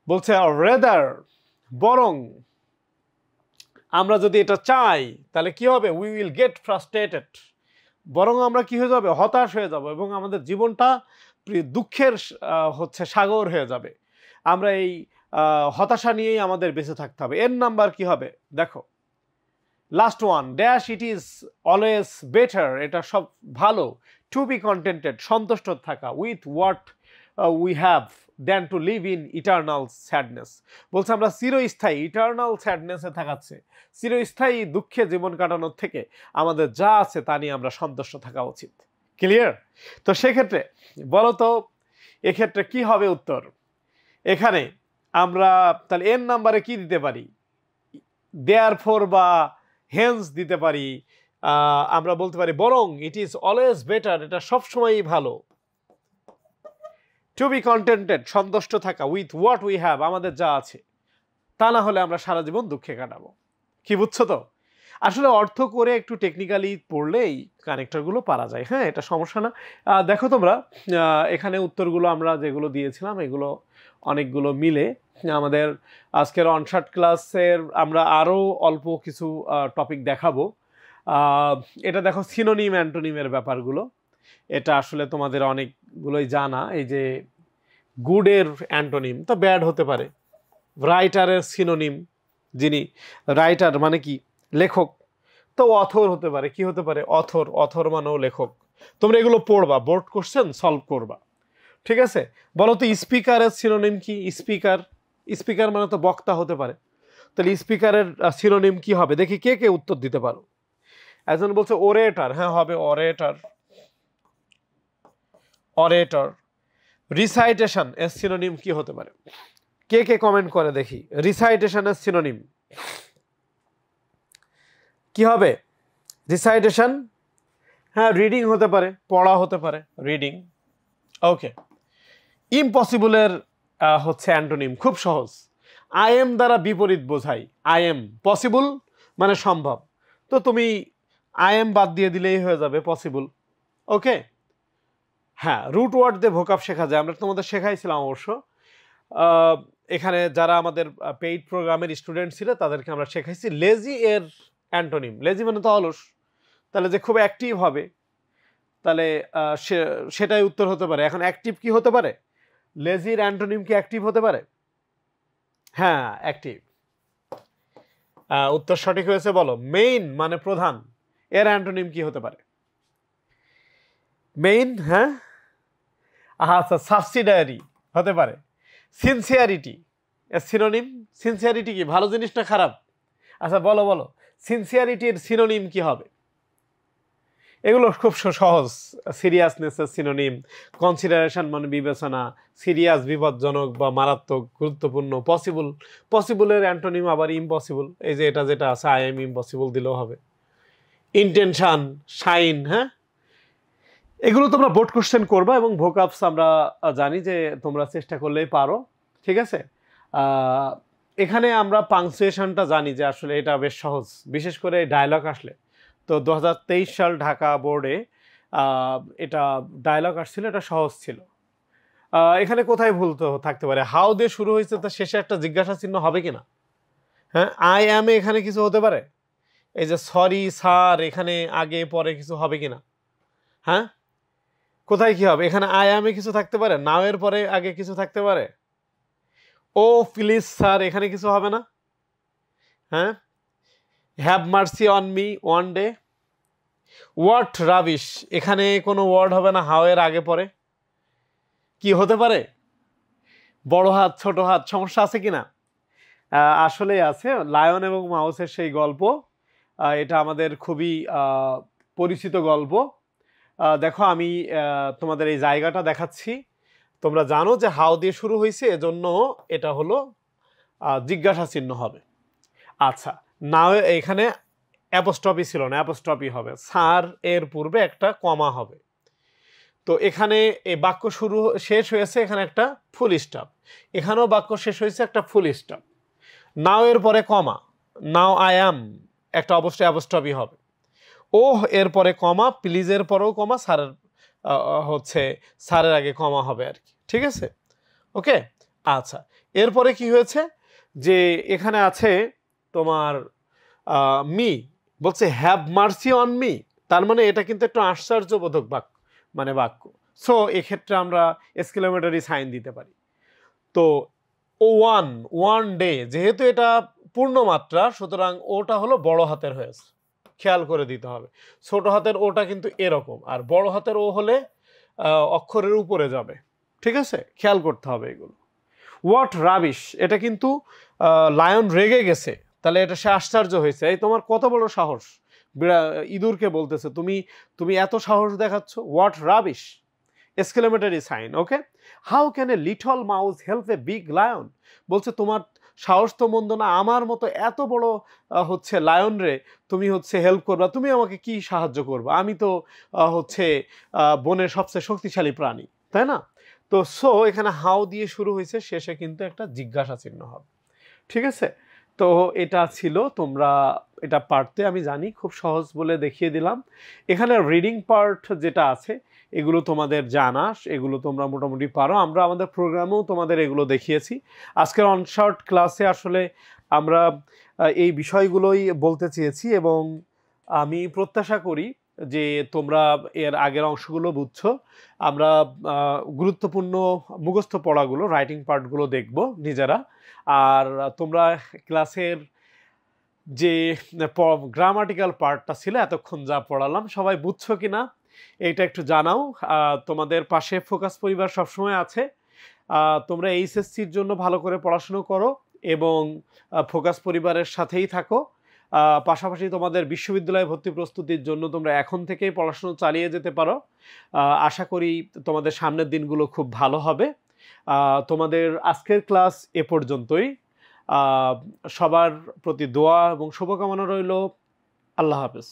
বলছে রেদার, বরং আমরা যদি এটা চাই তাহলে কি হবে, উই উইল গেট ফ্রাস্ট্রেটেড, বরং আমরা কি হয়ে যাবে, হতাশ হয়ে যাব, এবং আমাদের জীবনটা দুঃখের হচ্ছে সাগর হয়ে যাবে। আমরা এই হতাশা নিয়েই আমাদের বেঁচে থাকতে হবে। এর নাম্বার কি হবে দেখো, last one, dash it is always better, এটা সব ভালো, টু বি কন্টেন্টেড, সন্তুষ্ট থাকা, with what we have than to live in eternal sadness, বলছে আমরা চিরস্থায়ী ইটার্নাল স্যাডনেসে থাকাচ্ছে, চিরস্থায়ী দুঃখে জীবন কাটানোর থেকে আমাদের যা আছে তা নিয়ে আমরা সন্তুষ্ট থাকা উচিত। ক্লিয়ার? তো সেক্ষেত্রে বলো তো এক্ষেত্রে কি হবে উত্তর? এখানে আমরা তাহলে এন নাম্বারে কি দিতে পারি, দেয়ারফর বা হেন্স দিতে পারি। আমরা বলতে পারি বরং ইট ইজ অলওয়েজ বেটার, এটা সবসময়ই ভালো, টু বি কন্টেন্টেড, সন্তুষ্ট থাকা, উইথ হোয়াট উই হ্যাভ, আমাদের যা আছে, তা না হলে আমরা সারা জীবন দুঃখে কাটাবো। কি বুঝছো তো? আসলে অর্থ করে একটু টেকনিক্যালি পড়লেই কানেক্টরগুলো পারা যায়। হ্যাঁ, এটা সমস্যা না। দেখো তোমরা এখানে উত্তরগুলো আমরা যেগুলো দিয়েছিলাম এগুলো অনেকগুলো মিলে আমাদের আজকের অনশর্ট ক্লাসের আমরা আরও অল্প কিছু টপিক দেখাবো। এটা দেখো সিনোনিম অ্যান্টোনিমের ব্যাপারগুলো, এটা আসলে তোমাদের অনেকগুলোই জানা। এই যে গুডের অ্যান্টোনিম তো ব্যাড হতে পারে, রাইটারের সিনোনিম, যিনি রাইটার মানে কি লেখক, তো অথর হতে পারে। কি হতে পারে? অথর মানেও লেখক। তোমরা এগুলো পড়বা, বোর্ড কোশ্চেন সলভ করবা। ঠিক আছে, বলো তো স্পিকারের সিনোনিম কি? স্পিকার মানে তো বক্তা হতে পারে, তাহলে স্পিকারের সিনোনিম কি হবে দেখি কে কে উত্তর দিতে পারো। একজন বলছে ওরেটর, হ্যাঁ হবে অরেটর। রিসাইটেশন এর সিনোনিম কি হতে পারে? কে কে কমেন্ট করে দেখি, রিসাইটেশনের সিনোনিম কি হবে? রিসাইটেশন, হ্যাঁ রিডিং হতে পারে, পড়া হতে পারে, রিডিং। ওকে, ইম্পসিবলের হচ্ছে অ্যান্টোনিম খুব সহজ, আই এম দ্বারা বিপরীত বোঝাই। আই এম, পসিবল মানে সম্ভব, তো তুমি আই এম বাদ দিয়ে দিলেই হয়ে যাবে পসিবল। ওকে, হ্যাঁ রুট ওয়ার্ড দিয়ে ভোকাব শেখা যায়, আমরা তোমাদের শেখাইছিলাম অবশ্য। এখানে যারা আমাদের পেইড প্রোগ্রামের স্টুডেন্ট ছিল তাদেরকে আমরা শেখাইছি লেজি এর অ্যান্টোনিম। লেজি মানে তো অলস, তাহলে যে খুব অ্যাক্টিভ হবে, তাহলে সেটাই উত্তর হতে পারে। এখন অ্যাক্টিভ কি হতে পারে? লেজির অ্যান্টোনিম কি অ্যাক্টিভ হতে পারে? হ্যাঁ, অ্যাক্টিভ। উত্তর সঠিক হয়েছে, বলো। মেইন মানে প্রধান, এর অ্যান্টোনিম কি হতে পারে? মেইন, হ্যাঁ। আচ্ছা, সাবসিডারি হতে পারে। সিনসিয়ারিটি এর সিনোনিম, সিনসিয়ারিটি কি ভালো জিনিস না খারাপ? আচ্ছা বলো বলো, সিনসিয়ারিটির সিনোনিম কি হবে? এগুলো খুব সহজ। সিরিয়াসনেসের সিনোনিম, কনসিডারেশন মানে বিবেচনা, সিরিয়াস বিপজ্জনক বা মারাত্মক, গুরুত্বপূর্ণ, পসিবল, পসিবলের অ্যান্টোনিম আবার ইম্পসিবল, এই যে এটা যেটা আছে আই এম ইম্পসিবল দিলেও হবে। ইন্টেনশন, শাইন, হ্যাঁ, এগুলো তোমরা বোর্ড কোশ্চেন করবা এবং ভোকাবস আমরা জানি যে তোমরা চেষ্টা করলেই পারো, ঠিক আছে। এখানে আমরা পাংচুয়েশনটা জানি যে আসলে এটা বেশ সহজ, বিশেষ করে ডায়লগ আসলে। তো 2023 সাল ঢাকা বোর্ডে এটা ডায়লগ আসছিল, এটা সহজ ছিল। এখানে কোথায় ভুল তো থাকতে পারে? হাউ দিয়ে শুরু হয়েছে, তো শেষে একটা জিজ্ঞাসা চিহ্ন হবে কিনা? হ্যাঁ, আই অ্যাম এখানে কিছু হতে পারে? এই যে সরি, স্যার, এখানে আগে পরে কিছু হবে কিনা? হ্যাঁ, কোথায় কি হবে? এখানে আই অ্যামে কিছু থাকতে পারে? নাও এর পরে আগে কিছু থাকতে পারে? ও প্লিজ স্যার, এখানে কিছু হবে না? হ্যাঁ, have mercy on me one day. What rubbish, এখানে কোনো ওয়ার্ড হবে না হাউ এর আগে পরে? কি হতে পারে? বড় হাত ছোট হাত, সমস্যা আছে কিনা? আসলেই আছে। লায়ন এবং মাউসের সেই গল্প, এটা আমাদের খুবই পরিচিত গল্প। দেখো আমি তোমাদের এই জায়গাটা দেখাচ্ছি। তোমরা জানো যে হাউ দিয়ে শুরু হয়েছে, এজন্য এটা হলো জিজ্ঞাসা চিহ্ন হবে। আচ্ছা, নাও এখানে অ্যাপোস্ট্রফি ছিল না, অ্যাপোস্ট্রফি হবে। স্যার এর পূর্বে একটা কমা হবে। তো এখানে এই বাক্য শুরু শেষ হয়েছে, এখানে একটা ফুল স্টপ। এখানেও বাক্য শেষ হয়েছে, একটা ফুল স্টপ। নাও এর পরে কমা, নাও আই অ্যাম, একটা অবশ্যই অ্যাপোস্ট্রফি হবে। ওহ এর পরে কমা, প্লিজের পরেও কমা, স্যারের হচ্ছে স্যারের আগে কমা হবে আর কি, ঠিক আছে। ওকে, আচ্ছা, এরপরে কি হয়েছে যে এখানে আছে তোমার মি, বলছে হ্যাভ মার্সি অন মি, তার মানে এটা কিন্তু একটু আশ্চর্যবোধক বাক্য, মানে বাক্য। সো এক্ষেত্রে আমরা এক্সক্লেমেটরি সাইন দিতে পারি। তো ও ওয়ান, ওয়ান ডে, যেহেতু এটা পূর্ণমাত্রা, সুতরাং ওটা হলো বড় হাতের হয়েছে, খেয়াল করে দিতে হবে। ছোট হাতের ওটা কিন্তু এরকম, আর বড় হাতের ও হলে অক্ষরের উপরে যাবে, ঠিক আছে, খেয়াল করতে হবে এগুলো। হোয়াট রাবিশ, এটা কিন্তু লায়ন রেগে গেছে, তাহলে এটা সে আশ্চর্য হয়েছে। এই তোমার কত বড় সাহস, ইঁদুরকে বলতেছে তুমি, তুমি এত সাহস দেখাচ্ছ, what rubbish, exclamatory sign. Okay, how can a little mouse help a big lion, বলছে তোমার সাহস তো মন্দ না, আমার মতো এত বড় হচ্ছে লায়ন রে তুমি হচ্ছে হেল্প করবা, তুমি আমাকে কি সাহায্য করবা? আমি তো হচ্ছে বনের সবচেয়ে শক্তিশালী প্রাণী, তাই না? তো সো এখানে হাউ দিয়ে শুরু হয়েছে, শেষে কিন্তু একটা জিজ্ঞাসা চিহ্ন হবে, ঠিক আছে। তো এটা ছিল, তোমরা এটা পারতে আমি জানি, খুব সহজ বলে দেখিয়ে দিলাম। এখানে রিডিং পার্ট যেটা আছে এগুলো তোমাদের জানা, এগুলো তোমরা মোটামুটি পারো। আমরা আমাদের প্রোগ্রামেও তোমাদের এগুলো দেখিয়েছি। আজকের অনশর্ট ক্লাসে আসলে আমরা এই বিষয়গুলোই বলতে চেয়েছি, এবং আমি প্রত্যাশা করি যে তোমরা এর আগের অংশগুলো বুঝছো। আমরা গুরুত্বপূর্ণ মুখস্থ পড়াগুলো, রাইটিং পার্টগুলো দেখব নিজেরা। আর তোমরা ক্লাসের যে গ্রামাটিক্যাল পার্টটা ছিল এতক্ষণ যা পড়ালাম, সবাই বুঝছো কিনা এইটা একটু জানাও। তোমাদের পাশে ফোকাস পরিবার সবসময় আছে। তোমরা এইচএসসির জন্য ভালো করে পড়াশুনো করো এবং ফোকাস পরিবারের সাথেই থাকো। পাশাপাশি তোমাদের বিশ্ববিদ্যালয়ে ভর্তি প্রস্তুতির জন্য তোমরা এখন থেকেই পড়াশুনো চালিয়ে যেতে পারো। আশা করি তোমাদের সামনের দিনগুলো খুব ভালো হবে। তোমাদের আজকের ক্লাস এ পর্যন্তই। সবার প্রতি দোয়া এবং শুভকামনা রইল। আল্লাহ হাফেজ।